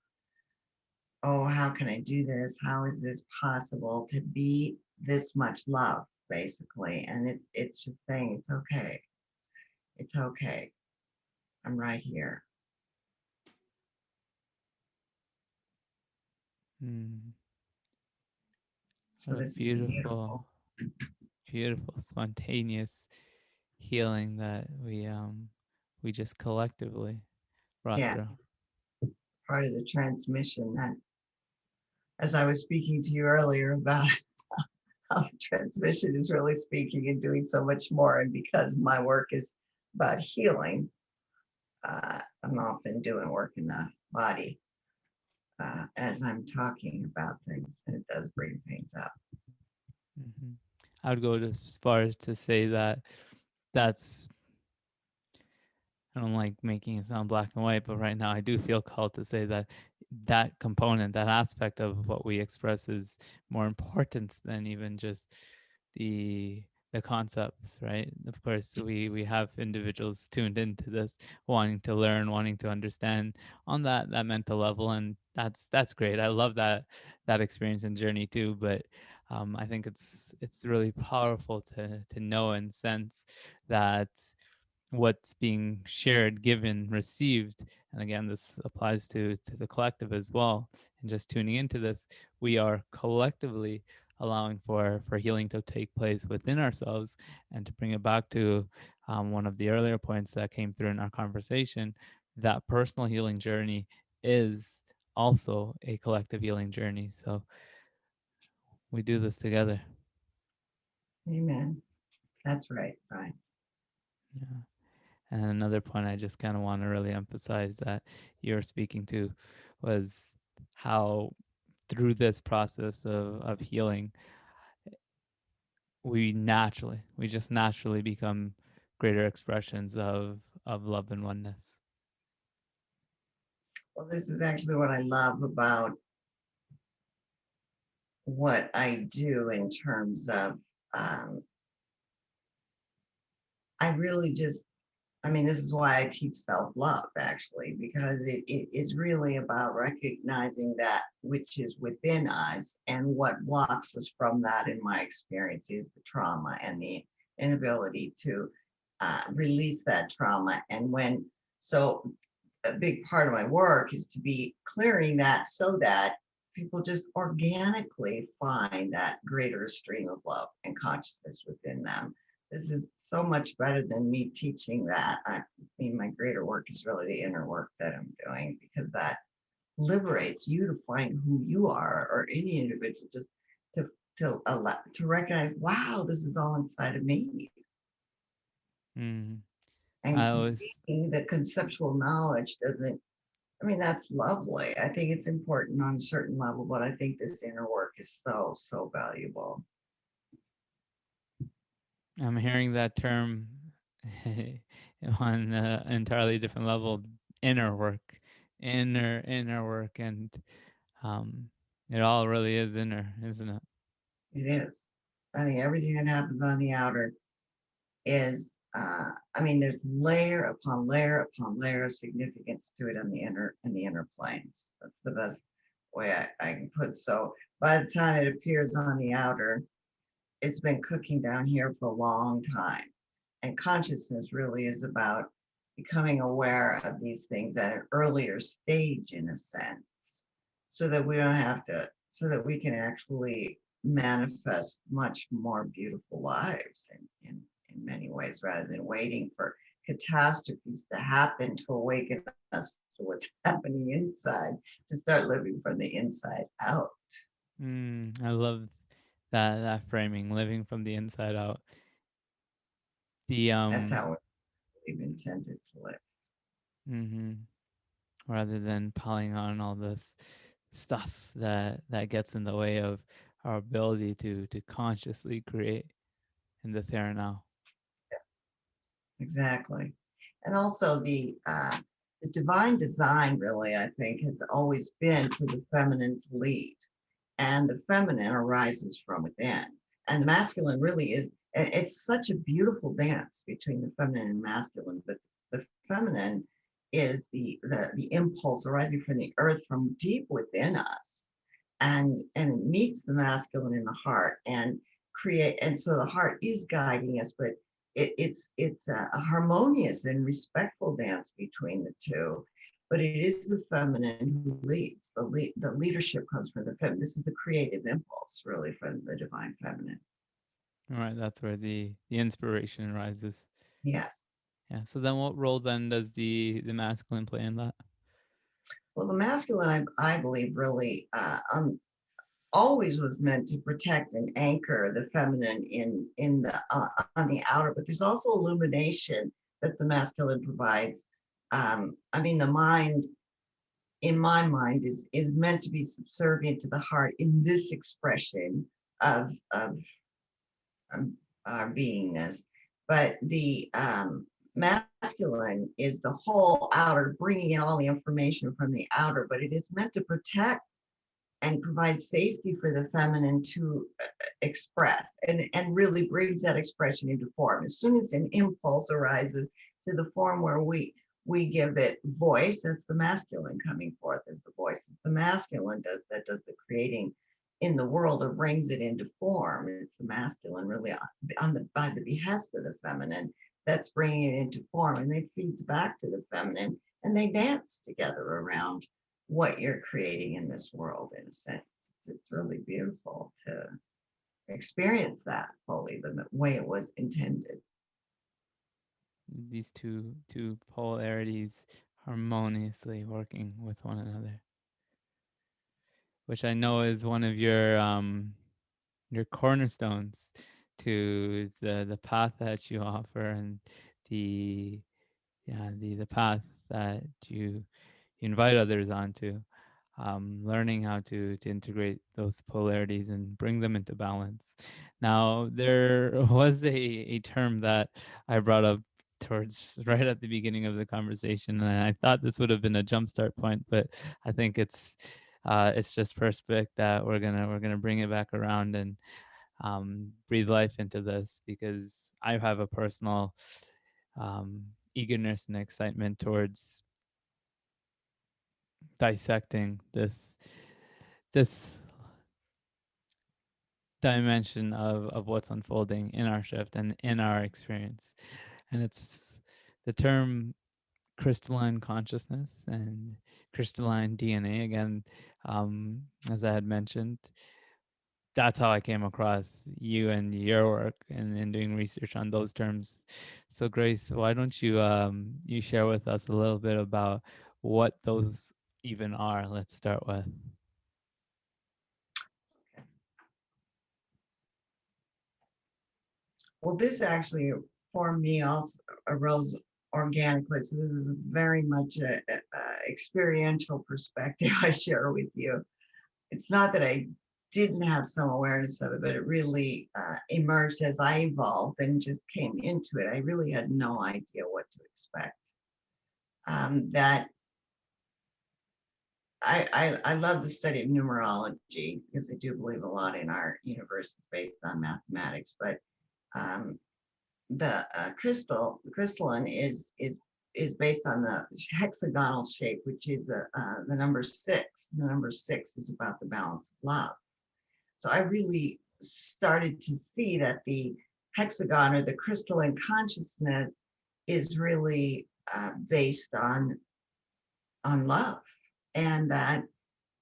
oh, how can I do this? How is this possible to be this much love, basically? And it's just saying it's okay. It's okay. I'm right here. Mm, So what a this is beautiful, beautiful. beautiful, spontaneous healing that we just collectively brought Yeah, through. part of the transmission that, as I was speaking to you earlier about how the transmission is really speaking and doing so much more. And because my work is about healing, I'm often doing work in the body as I'm talking about things, and it does bring things up. Hmm. I would go as far as to say that that's, I don't like making it sound black and white, but right now I do feel called to say that that component, that aspect of what we express, is more important than even just the the concepts, right? Of course, we have individuals tuned into this, wanting to learn, wanting to understand on that mental level, and that's great. I love that experience and journey too. But I think it's really powerful to know and sense that what's being shared, given, received. And again, this applies to the collective as well. And just tuning into this, we are collectively allowing for healing to take place within ourselves. And to bring it back to one of the earlier points that came through in our conversation, that personal healing journey is also a collective healing journey. So we do this together. Amen. That's right. Right. Yeah. And another point I just kind of want to really emphasize that you're speaking to was how through this process of healing, we just naturally become greater expressions of love and oneness. Well, this is actually what I love about what I do in terms of, um, I really just, I mean, this is why I teach self-love actually, because it is really about recognizing that which is within us, and what blocks us from that in my experience is the trauma and the inability to release that trauma. And so a big part of my work is to be clearing that so that people just organically find that greater stream of love and consciousness within them. This is so much better than me teaching that. I mean, my greater work is really the inner work that I'm doing, because that liberates you to find who you are, or any individual, just to allow, to recognize, wow, this is all inside of me. Mm. And I was the conceptual knowledge doesn't, I mean, that's lovely. I think it's important on a certain level, but I think this inner work is so, so valuable. I'm hearing that term on an entirely different level, inner work, inner work, and um, it all really is inner, isn't it? It is. I think everything that happens on the outer is, I mean, there's layer upon layer upon layer of significance to it on the inner planes. That's the best way I can put. So by the time it appears on the outer, it's been cooking down here for a long time. And consciousness really is about becoming aware of these things at an earlier stage, in a sense, so that we don't have to, so that we can actually manifest much more beautiful lives in many ways, rather than waiting for catastrophes to happen to awaken us to what's happening inside, to start living from the inside out. I love that framing, living from the inside out. The That's how we've intended to live. mhm, rather than piling on all this stuff that gets in the way of our ability to consciously create in this here and now. Exactly. And also the divine design really, I think, has always been for the feminine to lead. And the feminine arises from within. And the masculine really is, it's such a beautiful dance between the feminine and masculine, but the feminine is the impulse arising from the earth, from deep within us, and it meets the masculine in the heart, and create, and so the heart is guiding us, but it's a harmonious and respectful dance between the two. But it is the feminine who leads. The leadership comes from the feminine. This is the creative impulse, really, from the divine feminine. All right, that's where the inspiration arises. Yes. Yeah. So then, what role then does the masculine play in that? Well, the masculine, I believe, really always was meant to protect and anchor the feminine in the on the outer. But there's also illumination that the masculine provides. I mean, the mind, in my mind, is meant to be subservient to the heart in this expression of our beingness. But the masculine is the whole outer, bringing in all the information from the outer, but it is meant to protect and provide safety for the feminine to express, and really brings that expression into form. As soon as an impulse arises to the form where we give it voice, that's the masculine coming forth as the voice. It's the masculine does the creating in the world, or brings it into form. It's the masculine really by the behest of the feminine that's bringing it into form, and it feeds back to the feminine, and they dance together around what you're creating in this world, in a sense. It's really beautiful to experience that fully, the way it was intended. These two polarities harmoniously working with one another, which I know is one of your cornerstones to the path that you offer, and the path that you invite others onto. learning how to integrate those polarities and bring them into balance. Now, there was a term that I brought up towards right at the beginning of the conversation, and I thought this would have been a jumpstart point, but I think it's just perfect that we're gonna bring it back around and breathe life into this, because I have a personal eagerness and excitement towards dissecting this dimension of what's unfolding in our shift and in our experience. And it's the term crystalline consciousness and crystalline DNA. Again, as I had mentioned, that's how I came across you and your work and doing research on those terms. So Grace, why don't you share with us a little bit about what those even are? Let's start with. Well, this actually, for me, also arose organically. So this is very much a experiential perspective I share with you. It's not that I didn't have some awareness of it, but it really emerged as I evolved and just came into it. I really had no idea what to expect. That I love the study of numerology, because I do believe a lot in our universe is based on mathematics. But the crystalline is based on the hexagonal shape, which is the number 6. The number 6 is about the balance of love. So I really started to see that the hexagon, or the crystalline consciousness, is really based on love, and that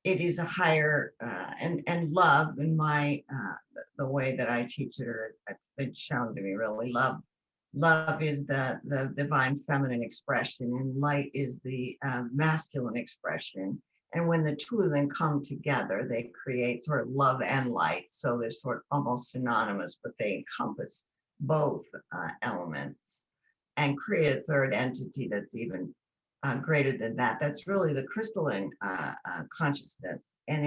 it is a higher and love in my the way that I teach it, or it's been shown to me, really love is the divine feminine expression, and light is the masculine expression. And when the two of them come together, they create sort of love and light. So they're sort of almost synonymous, but they encompass both elements and create a third entity that's even greater than that. That's really the crystalline consciousness, and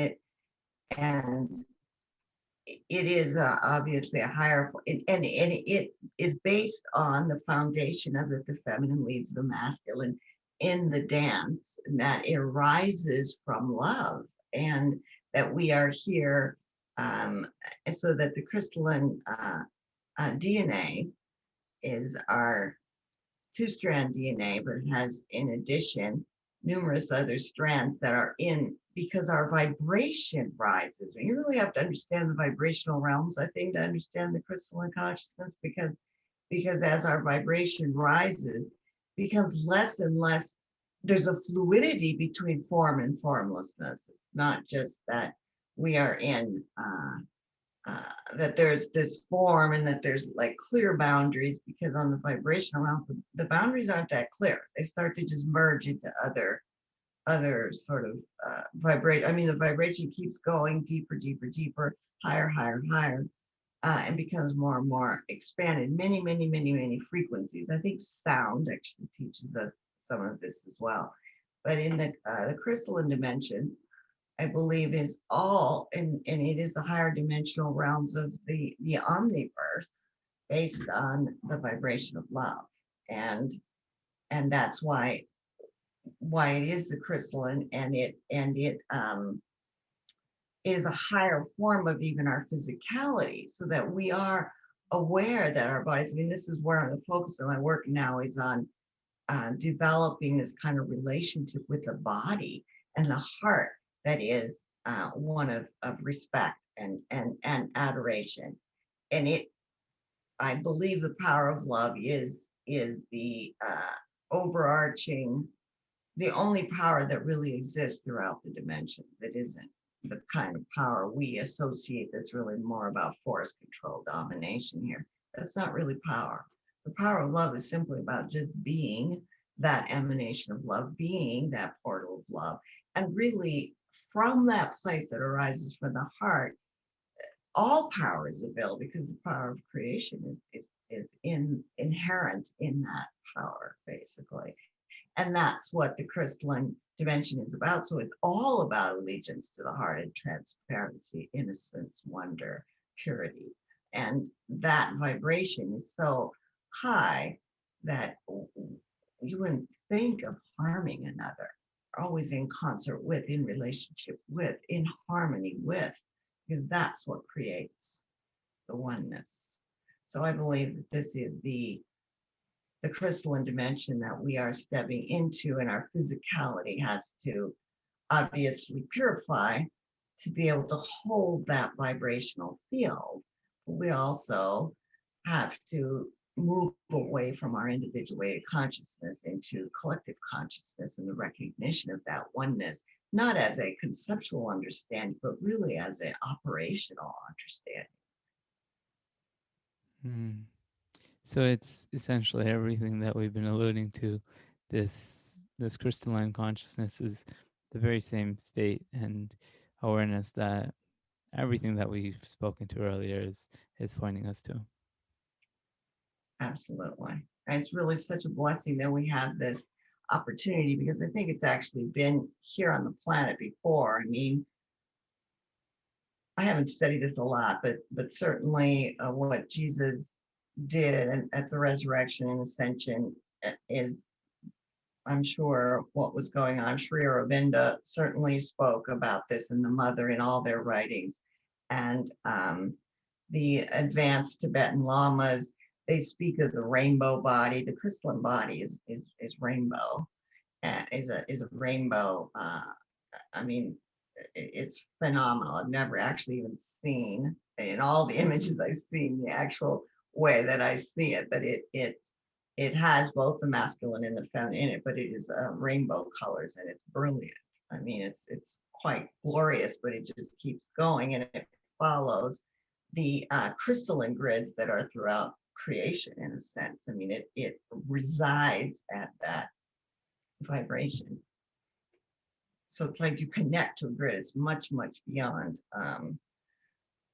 it is obviously a higher, and it is based on the foundation of that the feminine leads the masculine in the dance, and that it arises from love, and that we are here, so that the crystalline DNA is our 2-strand DNA, but it has, in addition, numerous other strands that are in, because our vibration rises. You really have to understand the vibrational realms, I think, to understand the crystalline consciousness, because as our vibration rises, becomes less and less, there's a fluidity between form and formlessness. It's not just that we are in that there's this form and that there's like clear boundaries, because on the vibrational realm, the boundaries aren't that clear. They start to just merge into other sort of vibrate. I mean, the vibration keeps going deeper, deeper, deeper, higher, higher, higher, and becomes more and more expanded. Many, many, many, many frequencies. I think sound actually teaches us some of this as well. But in the crystalline dimensions, I believe is all, and it is the higher dimensional realms of the omniverse, based on the vibration of love, and that's why it is the crystalline, and it is a higher form of even our physicality, so that we are aware that our bodies. I mean, this is where the focus of my work now is on developing this kind of relationship with the body and the heart, that is one of respect and adoration. And I believe the power of love is the overarching, the only power that really exists throughout the dimensions. It isn't the kind of power we associate that's really more about force, control, domination here. That's not really power. The power of love is simply about just being that emanation of love, being that portal of love. And really, from that place that arises from the heart, all power is available, because the power of creation is inherent in that power, basically. And that's what the crystalline dimension is about. So it's all about allegiance to the heart and transparency, innocence, wonder, purity. And that vibration is so high that you wouldn't think of harming another. Always in concert with, in relationship with, in harmony with, because that's what creates the oneness. So I believe that this is the crystalline dimension that we are stepping into, and our physicality has to obviously purify to be able to hold that vibrational field. But we also have to move away from our individuated consciousness into collective consciousness and the recognition of that oneness, not as a conceptual understanding, but really as an operational understanding. Mm. So it's essentially everything that we've been alluding to. This crystalline consciousness is the very same state and awareness that everything that we've spoken to earlier is pointing us to. Absolutely. And it's really such a blessing that we have this opportunity, because I think it's actually been here on the planet before. I mean, I haven't studied this a lot, but certainly what Jesus did at the resurrection and ascension is, I'm sure, what was going on. Sri Aurobindo certainly spoke about this, and the mother in all their writings. And the advanced Tibetan lamas, they speak of the rainbow body. The crystalline body is rainbow, is a rainbow. I mean, it's phenomenal. I've never actually even seen, in all the images I've seen, the actual way that I see it, but it has both the masculine and the feminine in it, but it is rainbow colors, and it's brilliant. I mean, it's quite glorious, but it just keeps going, and it follows the crystalline grids that are throughout creation, in a sense. I mean, it resides at that vibration. So it's like you connect to a grid. It's much, much beyond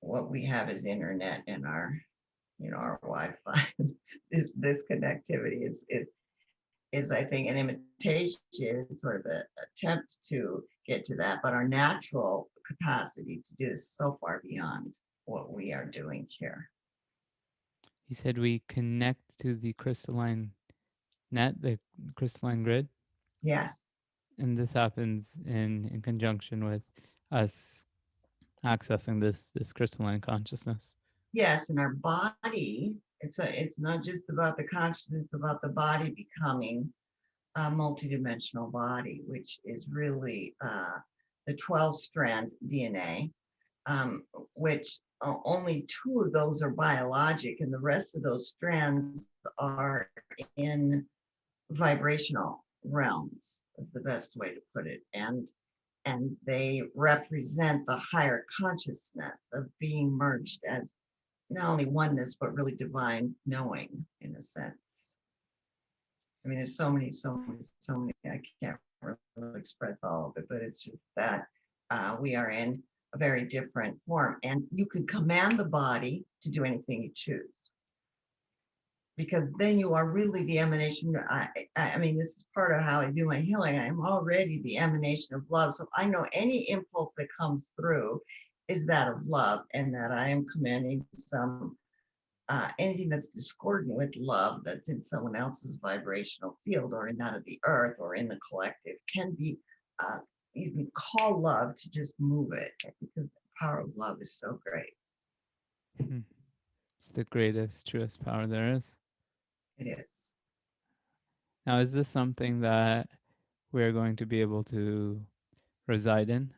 what we have as internet and our, our Wi-Fi. this connectivity is I think an imitation, sort of an attempt to get to that, but our natural capacity to do this is so far beyond what we are doing here. You said we connect to the crystalline net, the crystalline grid? Yes. And this happens in conjunction with us accessing this crystalline consciousness. Yes, and our body, it's not just about the consciousness, it's about the body becoming a multidimensional body, which is really the 12-strand DNA, which only 2 of those are biologic, and the rest of those strands are in vibrational realms, is the best way to put it. And they represent the higher consciousness of being merged as not only oneness, but really divine knowing, in a sense. I mean, there's so many, I can't really express all of it, but it's just that we are in a very different form. And you can command the body to do anything you choose, because then you are really the emanation. I mean, this is part of how I do my healing. I am already the emanation of love. So I know any impulse that comes through is that of love, and that I am commanding some anything that's discordant with love, that's in someone else's vibrational field, or in that of the earth, or in the collective, can be, you can call love to just move it, because the power of love is so great. It's the greatest, truest power there is. It is. Now, is this something that we're going to be able to reside in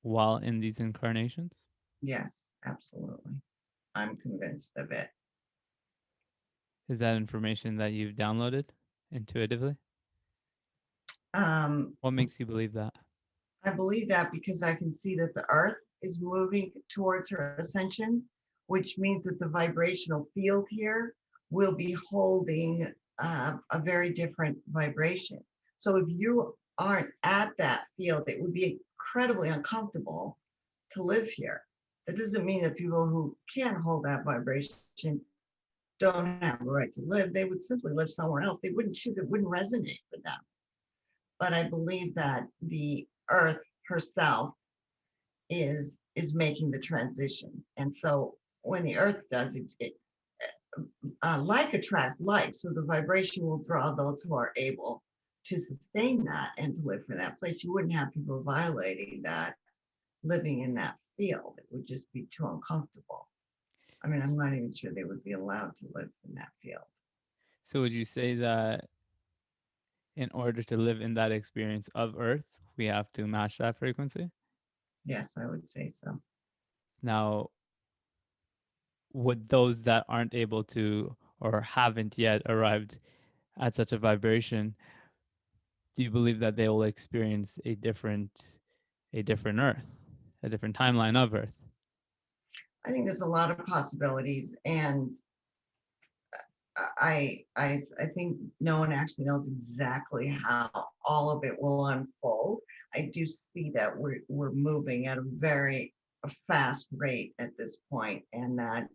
while in these incarnations? Yes, absolutely. I'm convinced of it. Is that information that you've downloaded intuitively? What makes you believe that? I believe that because I can see that the earth is moving towards her ascension, which means that the vibrational field here will be holding a very different vibration. So if you aren't at that field, it would be incredibly uncomfortable to live here. That doesn't mean that people who can't hold that vibration don't have a right to live. They would simply live somewhere else. They wouldn't choose, it wouldn't resonate with them. but I believe that the earth herself is making the transition. And so when the earth does it, like attracts like, so the vibration will draw those who are able to sustain that and to live for that place. You wouldn't have people violating that, living in that field. It would just be too uncomfortable. I mean, I'm not even sure they would be allowed to live in that field. So would you say that in order to live in that experience of Earth, we have to match that frequency? Yes, I would say so. Now, would those that aren't able to or haven't yet arrived at such a vibration, do you believe that they will experience a different Earth, a different timeline of Earth? I think there's a lot of possibilities, and I think no one actually knows exactly how all of it will unfold. I do see that we're moving at a fast rate at this point, and that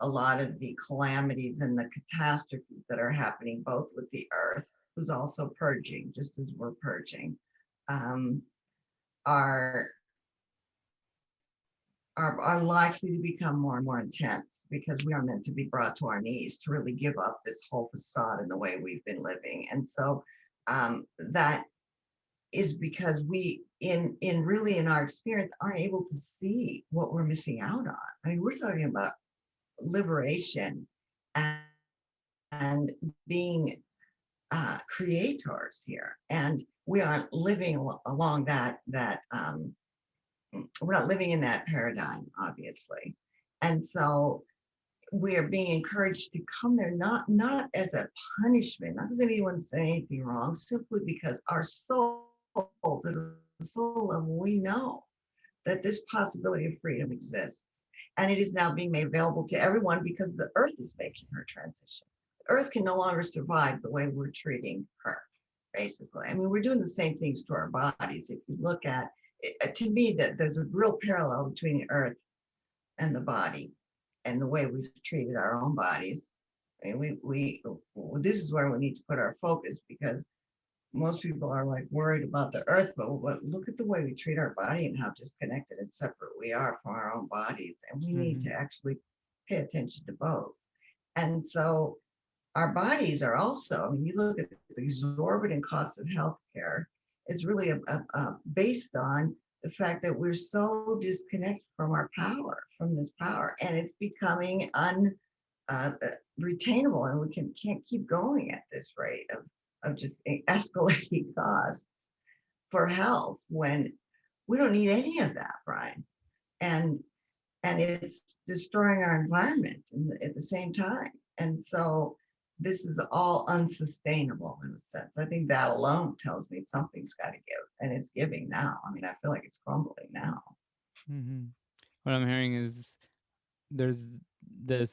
a lot of the calamities and the catastrophes that are happening, both with the earth, who's also purging, just as we're purging, um, are are likely to become more and more intense, because we are meant to be brought to our knees to really give up this whole facade and the way we've been living. And so that is because we in our experience aren't able to see what we're missing out on. I mean, we're talking about liberation and, and being creators here, and we aren't living along that we're not living in that paradigm, obviously. And so we are being encouraged to come there, not as a punishment, not because anyone's saying anything wrong, simply because our soul, at the soul level, we know that this possibility of freedom exists. And it is now being made available to everyone because the earth is making her transition. The earth can no longer survive the way we're treating her, basically. I mean, we're doing the same things to our bodies. If you look at it, to me, that there's a real parallel between the earth and the body and the way we've treated our own bodies. I mean, we this is where we need to put our focus, because most people are like worried about the earth, but look at the way we treat our body and how disconnected and separate we are from our own bodies. And we need to actually pay attention to both. And so our bodies are also, I mean, you look at the exorbitant costs of healthcare, it's really based on the fact that we're so disconnected from our power, from this power, and it's becoming retainable, and we can't keep going at this rate of just escalating costs for health when we don't need any of that, Bryan. And it's destroying our environment at the same time. And so this is all unsustainable in a sense. I think that alone tells me something's got to give, and it's giving now. I mean, I feel like it's crumbling now. What I'm hearing is there's the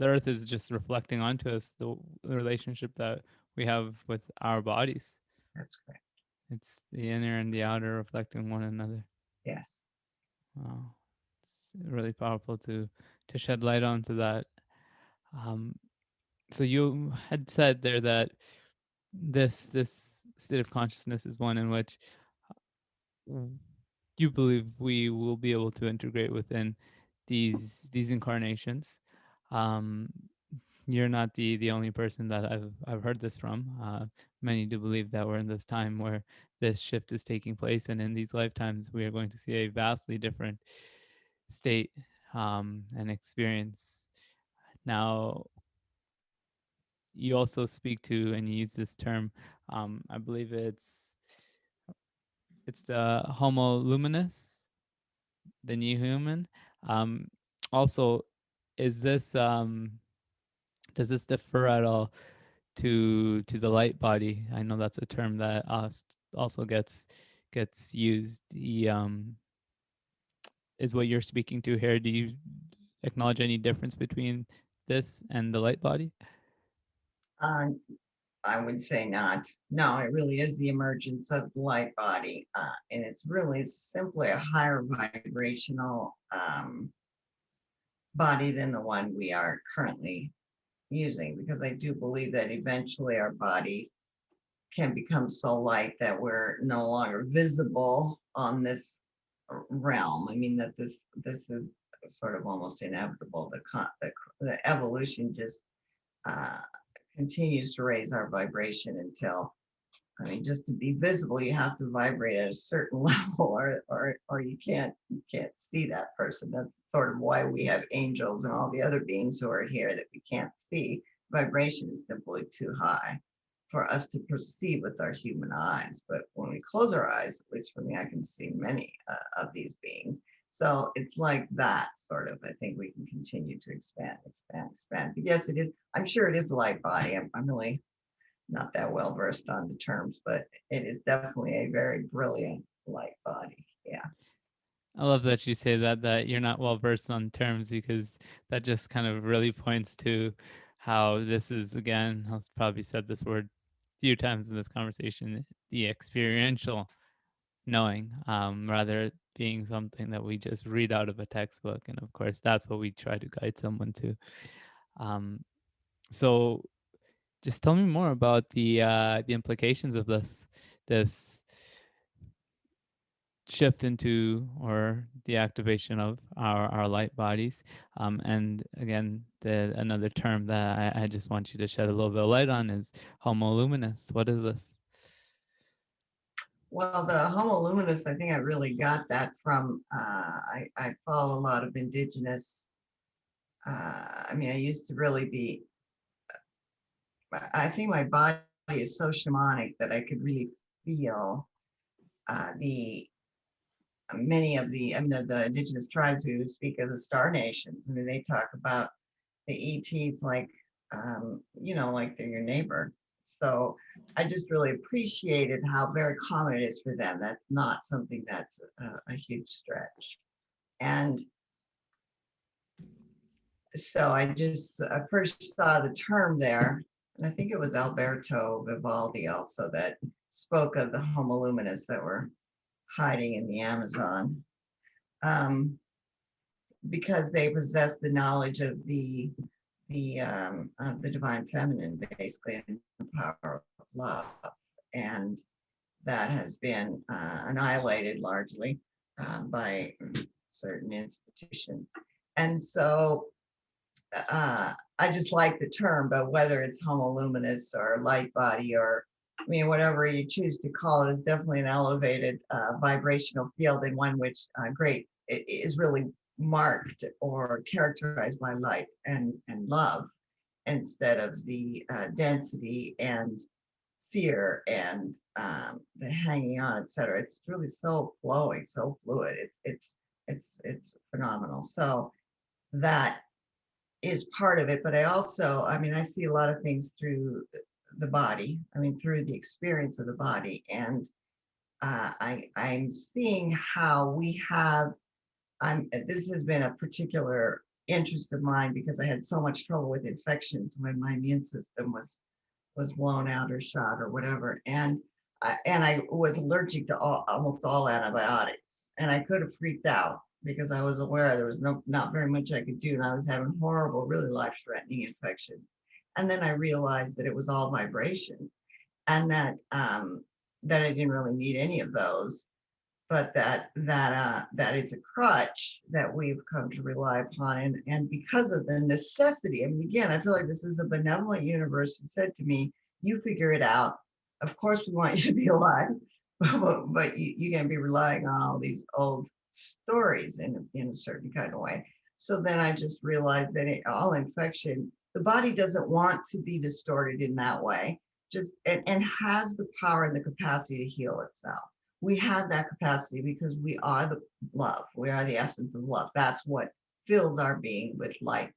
earth is just reflecting onto us the relationship that we have with our bodies. That's correct. It's the inner and the outer reflecting one another. Yes. Wow, it's really powerful to shed light onto that. So you had said there that this state of consciousness is one in which you believe we will be able to integrate within these incarnations. You're not the only person that I've heard this from. Many do believe that we're in this time where this shift is taking place, and in these lifetimes we are going to see a vastly different state and experience. Now, you also speak to and you use this term. I believe it's the Homo luminous, the new human. Also, is this does this differ at all to the light body? I know that's a term that also gets used. Is what you're speaking to here? Do you acknowledge any difference between this and the light body? I would say not. No, it really is the emergence of the light body, and it's really simply a higher vibrational body than the one we are currently using, because I do believe that eventually our body can become so light that we're no longer visible on this realm. I mean, that this is sort of almost inevitable. The evolution just uh, continues to raise our vibration until, I mean, just to be visible, you have to vibrate at a certain level, or you can't see that person. That's sort of why we have angels and all the other beings who are here that we can't see. Vibration is simply too high for us to perceive with our human eyes. But when we close our eyes, at least for me, I can see many of these beings. So it's like that sort of. I think we can continue to expand. But yes, it is. I'm sure it is the light body. I'm really not that well versed on the terms, but it is definitely a very brilliant light body. Yeah. I love that you say that you're not well versed on terms, because that just kind of really points to how this is, again, I've probably said this word a few times in this conversation, the experiential knowing, rather it being something that we just read out of a textbook. And of course, that's what we try to guide someone to. Um, so just tell me more about the implications of this shift into, or the activation of our light bodies. And again, another term that I just want you to shed a little bit of light on is homo luminous. What is this? Well, the Homo luminous, I think I really got that from, I follow a lot of indigenous. I mean, I used to really be, I think my body is so shamanic that I could really feel the many of the, I mean, the indigenous tribes who speak of the star nations. I mean, they talk about the ETs like, like they're your neighbor. So I just really appreciated how very common it is for them. That's not something that's a huge stretch. And so I first saw the term there, and I think it was Alberto Vivaldi also that spoke of the Homo luminous that were hiding in the Amazon, because they possess the knowledge of the divine feminine, basically, and the power of love, and that has been annihilated largely by certain institutions. And so I just like the term, but whether it's homo luminous or light body, or I mean, whatever you choose to call it, is definitely an elevated vibrational field, in one which is really marked or characterized by light and love, instead of the density and fear and the hanging on, etc. It's really so flowing, so fluid. It's phenomenal. So that is part of it. But I mean, I see a lot of things through the body. I mean, through the experience of the body, and I'm seeing how we have. This has been a particular interest of mine because I had so much trouble with infections when my immune system was blown out or shot or whatever, and I was allergic to almost all antibiotics, and I could have freaked out because I was aware there was not very much I could do, and I was having horrible, really life-threatening infections. And then I realized that it was all vibration, and that I didn't really need any of those, but that it's a crutch that we've come to rely upon, and because of the necessity. I mean, again, I feel like this is a benevolent universe who said to me, "You figure it out. Of course, we want you to be alive, but you're going to be relying on all these old stories in a certain kind of way." So then I just realized that all infection, the body doesn't want to be distorted in that way, and has the power and the capacity to heal itself. We have that capacity because we are the love. We are the essence of love. That's what fills our being with life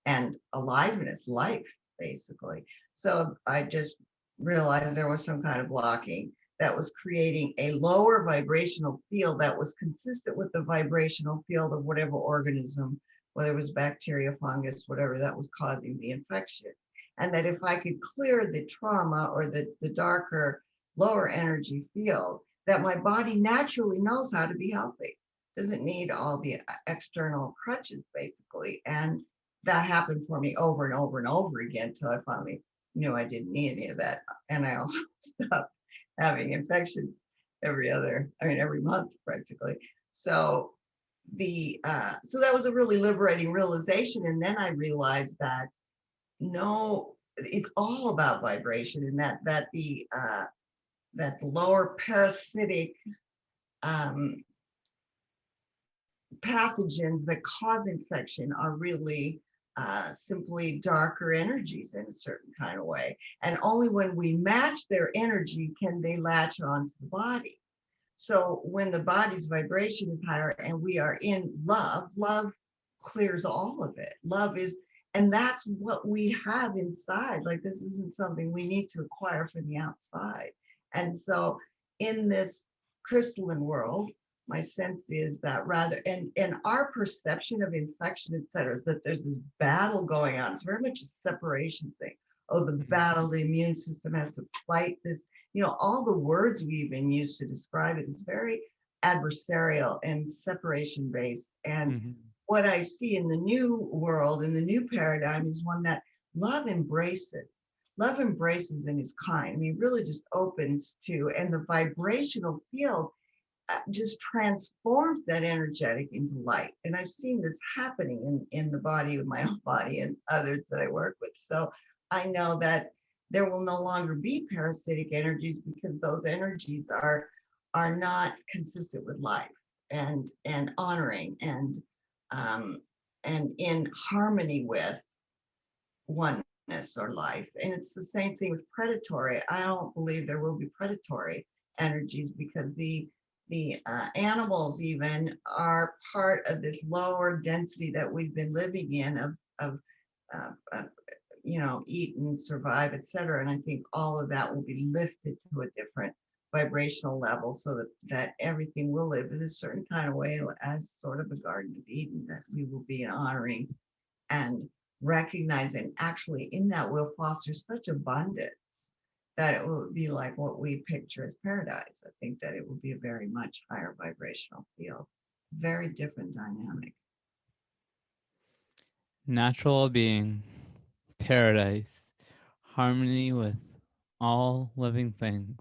and aliveness, life, basically. So I just realized there was some kind of blocking that was creating a lower vibrational field that was consistent with the vibrational field of whatever organism, whether it was bacteria, fungus, whatever, that was causing the infection. And that if I could clear the trauma or the darker, lower energy field, that my body naturally knows how to be healthy. Doesn't need all the external crutches, basically. And that happened for me over and over and over again until I finally knew I didn't need any of that. And I also stopped having infections every month practically. So so that was a really liberating realization. And then I realized that no, it's all about vibration, and that lower parasitic um, pathogens that cause infection are really simply darker energies in a certain kind of way. And only when we match their energy can they latch onto the body. So when the body's vibration is higher and we are in love, love clears all of it. Love is, and that's what we have inside. Like, this isn't something we need to acquire from the outside. And so in this crystalline world, my sense is that and our perception of infection, et cetera, is that there's this battle going on. It's very much a separation thing. Oh, the battle, the immune system has to fight this. All the words we even use to describe it is very adversarial and separation based. And what I see in the new world, in the new paradigm, is one that love embraces. Love embraces and is kind. I mean, really just opens to, and the vibrational field just transforms that energetic into light. And I've seen this happening in the body, with my own body and others that I work with. So I know that there will no longer be parasitic energies, because those energies are not consistent with life and honoring and in harmony with oneness or life. And it's the same thing with predatory. I don't believe there will be predatory energies, because the animals even are part of this lower density that we've been living in of eat and survive, etc. And I think all of that will be lifted to a different vibrational level, so that everything will live in a certain kind of way, as sort of a Garden of Eden, that we will be honoring and recognizing. Actually, in that, we'll foster such abundance that it will be like what we picture as paradise. I think that it will be a very much higher vibrational field, very different dynamic. Natural being, paradise, harmony with all living things.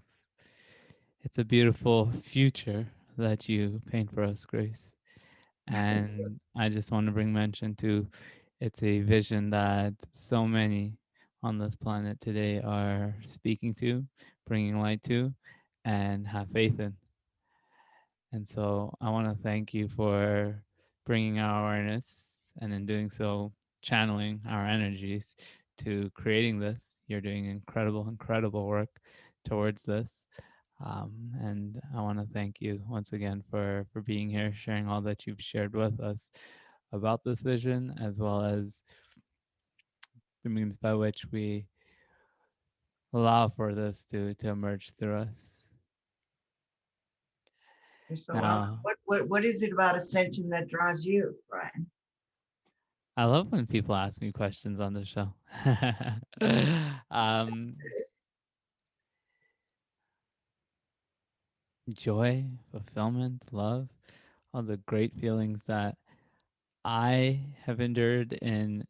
It's a beautiful future that you paint for us, Grace. And I just want to bring mention to, it's a vision that so many on this planet today are speaking to, bringing light to, and have faith in. And so I want to thank you for bringing our awareness, and in doing so, channeling our energies to creating this. You're doing incredible, incredible work towards this. And I want to thank you once again for being here, sharing all that you've shared with us about this vision, as well as the means by which we allow for this to emerge through us. So Now, what is it about ascension that draws you, Bryan? I love when people ask me questions on the show. Joy, fulfillment, love, all the great feelings that I have endured in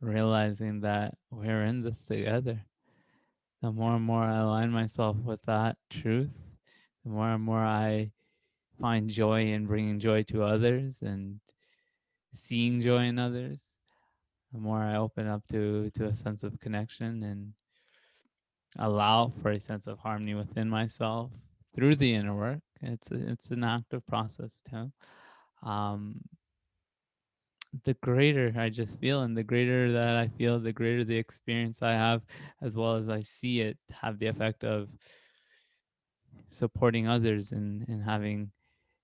realizing that we're in this together. The more and more I align myself with that truth, the more and more I find joy in bringing joy to others and seeing joy in others, the more I open up to a sense of connection and allow for a sense of harmony within myself through the inner work. It's an active process too. Um, the greater I just feel, and the greater that I feel, the greater the experience I have, as well as I see it have the effect of supporting others and having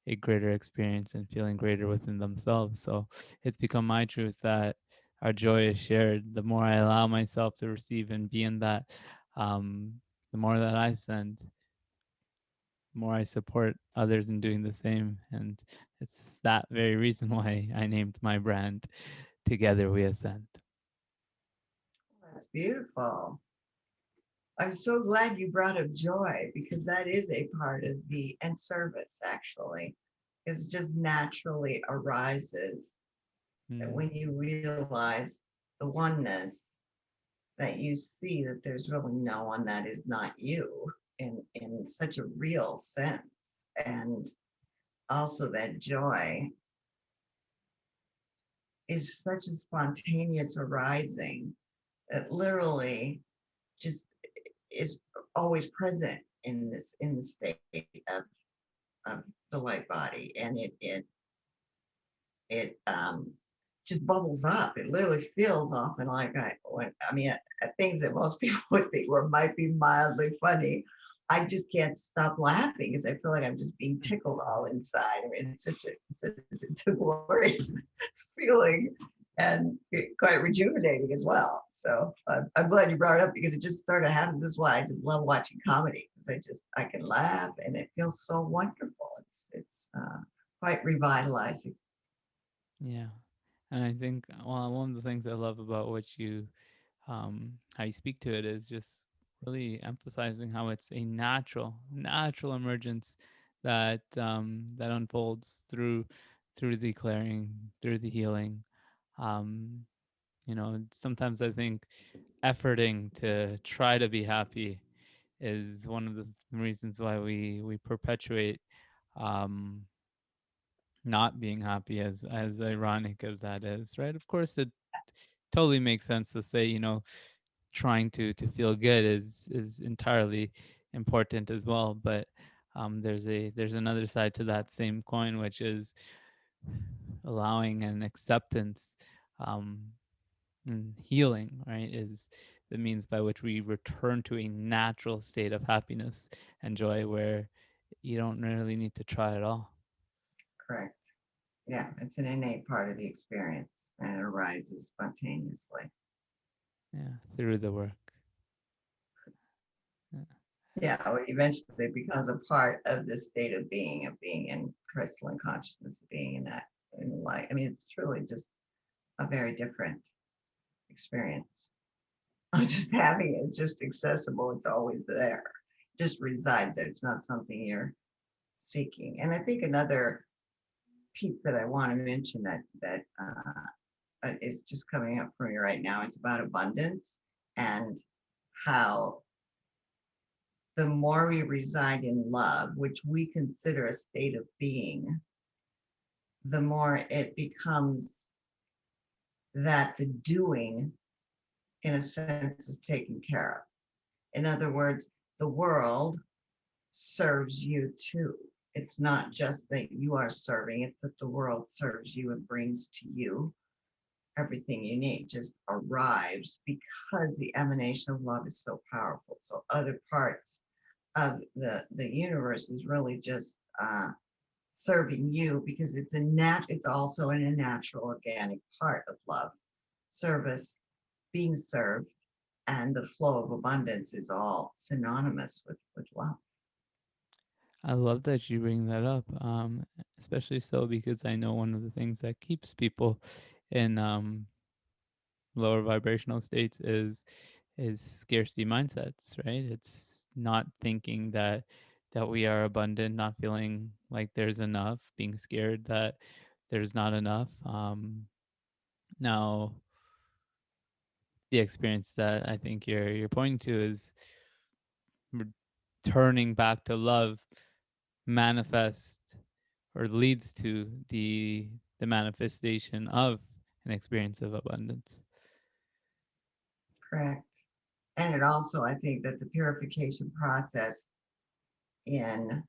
a greater experience and feeling greater within themselves. So it's become my truth that our joy is shared. The more I allow myself to receive and be in that, the more that I send, the more I support others in doing the same. And it's that very reason why I named my brand Together We Ascend. That's beautiful. I'm so glad you brought up joy, because that is a part of and service, actually, is just naturally arises that when you realize the oneness that you see that there's really no one that is not you in such a real sense. And also that joy is such a spontaneous arising that literally just is always present in the state of the light body, and it just bubbles up. It literally feels often like things that most people would think were might be mildly funny. I just can't stop laughing because I feel like I'm just being tickled all inside. I mean, it's a glorious feeling, and quite rejuvenating as well. So I'm glad you brought it up because it just sort of happens. This is why I just love watching comedy, because I can laugh and it feels so wonderful. It's quite revitalizing. Yeah. And I think, well, one of the things I love about what you, how you speak to it is just really emphasizing how it's a natural emergence that that unfolds through the clearing, through the healing. Um, sometimes I think efforting to try to be happy is one of the reasons why we perpetuate um, not being happy, as ironic as that is, right? Of course, it totally makes sense to say, trying to feel good is entirely important as well. But there's another side to that same coin, which is allowing and acceptance, um, and healing, right, is the means by which we return to a natural state of happiness and joy where you don't really need to try at all. Correct. Yeah, it's an innate part of the experience, and it arises spontaneously. Yeah, through the work. Yeah. Yeah, well, eventually it becomes a part of the state of being in crystalline consciousness, of being in that in light. I mean, it's truly just a very different experience. I'm just having it. It's just accessible. It's always there. It just resides there. It's not something you're seeking. And I think another piece that I want to mention that is just coming up for me right now is about abundance, and how the more we reside in love, which we consider a state of being, the more it becomes that the doing, in a sense, is taken care of. In other words, the world serves you too. It's not just that you are serving, it's that the world serves you and brings to you everything you need, just arrives because the emanation of love is so powerful. So other parts of the universe is really just serving you, because it's also in a natural organic part of love. Service, being served, and the flow of abundance is all synonymous with love. I love that you bring that up, especially so because I know one of the things that keeps people in lower vibrational states is scarcity mindsets, right? It's not thinking that we are abundant, not feeling like there's enough, being scared that there's not enough. Now, the experience that I think you're pointing to is returning back to love manifest or leads to the manifestation of an experience of abundance. Correct. And it also, I think that the purification process in,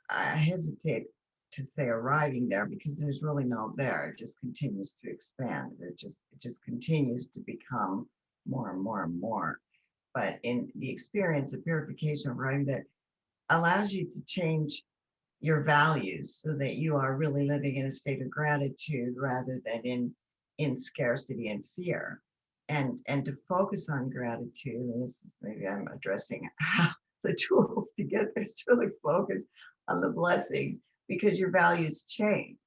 I hesitate to say arriving there, because there's really no there. It just continues to expand. It just continues to become more and more and more. But in the experience of purification, arriving that allows you to change your values so that you are really living in a state of gratitude rather than in scarcity and fear, and to focus on gratitude. And this is, maybe I'm addressing how the tools to get there, is to really focus on the blessings, because your values change.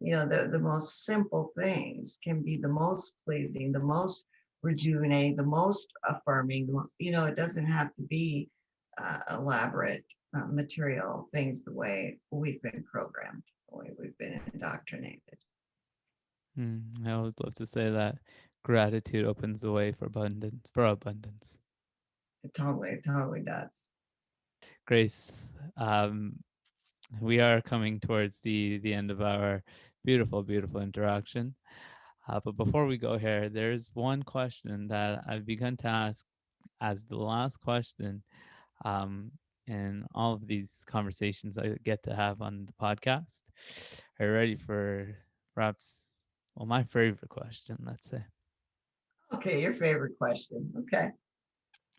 The most simple things can be the most pleasing, the most rejuvenating, the most affirming, it doesn't have to be elaborate material things the way we've been programmed, the way we've been indoctrinated. I always love to say that gratitude opens the way for abundance. It totally does. Grace, we are coming towards the end of our beautiful interaction. But before we go here, there's one question that I've begun to ask as the last question um, in all of these conversations I get to have on the podcast. Are you ready for perhaps, well, my favorite question, let's say? Okay, your favorite question. Okay.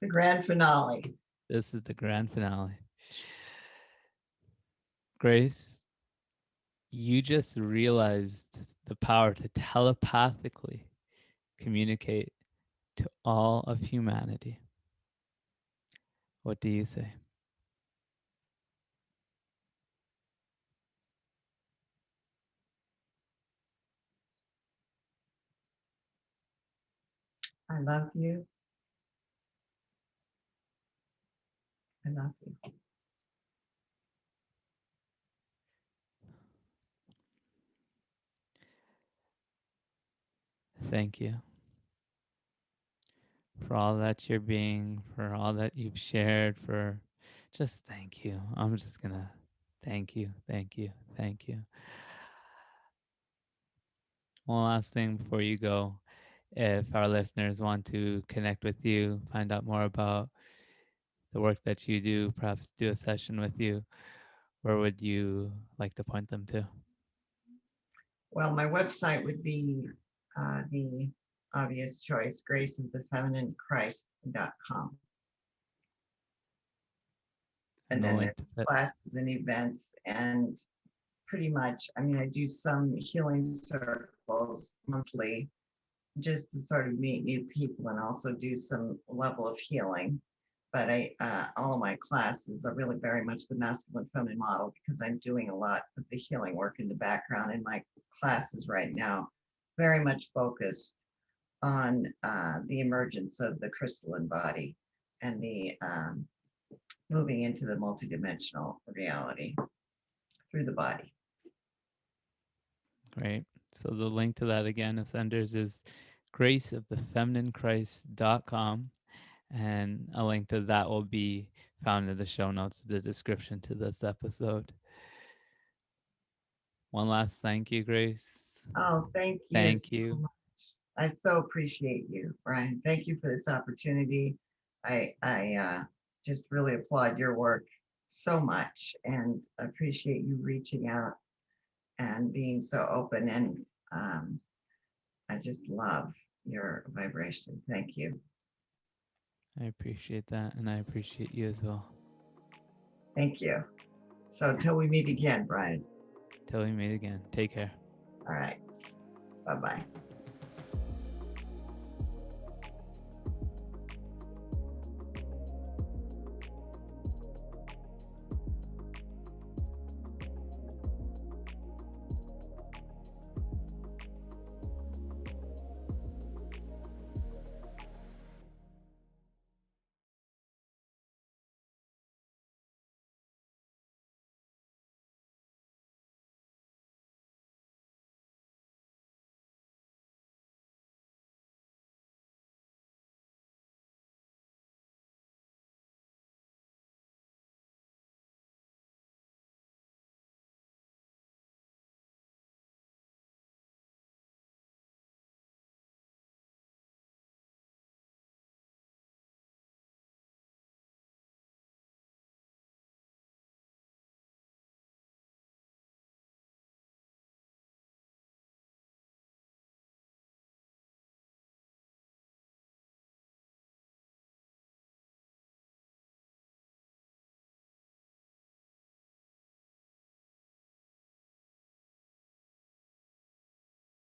The grand finale. This is the grand finale. Grace, you just realized the power to telepathically communicate to all of humanity. What do you say? I love you. I love you. Thank you for all that you're being, for all that you've shared, for just thank you. I'm just going to thank you, thank you, thank you. One last thing before you go. If our listeners want to connect with you, find out more about the work that you do, perhaps do a session with you, where would you like to point them to? Well, my website would be the obvious choice, graceofthefeminine.christ.com. And then there's classes and events, and pretty much, I mean, I do some healing circles monthly just to sort of meet new people and also do some level of healing. But all of my classes are really very much the masculine feminine model, because I'm doing a lot of the healing work in the background. And my classes right now very much focused on the emergence of the crystalline body and the moving into the multidimensional reality through the body. Great. So the link to that again, Ascenders, is graceofthefemininchrist.com. And a link to that will be found in the show notes, the description to this episode. One last thank you, Grace. Oh, thank you. Thank you. So much. I so appreciate you, Bryan. Thank you for this opportunity. I just really applaud your work so much, and appreciate you reaching out and being so open. And I just love your vibration. Thank you. I appreciate that, and I appreciate you as well. Thank you. So until we meet again, Bryan. Till we meet again. Take care. All right. Bye-bye.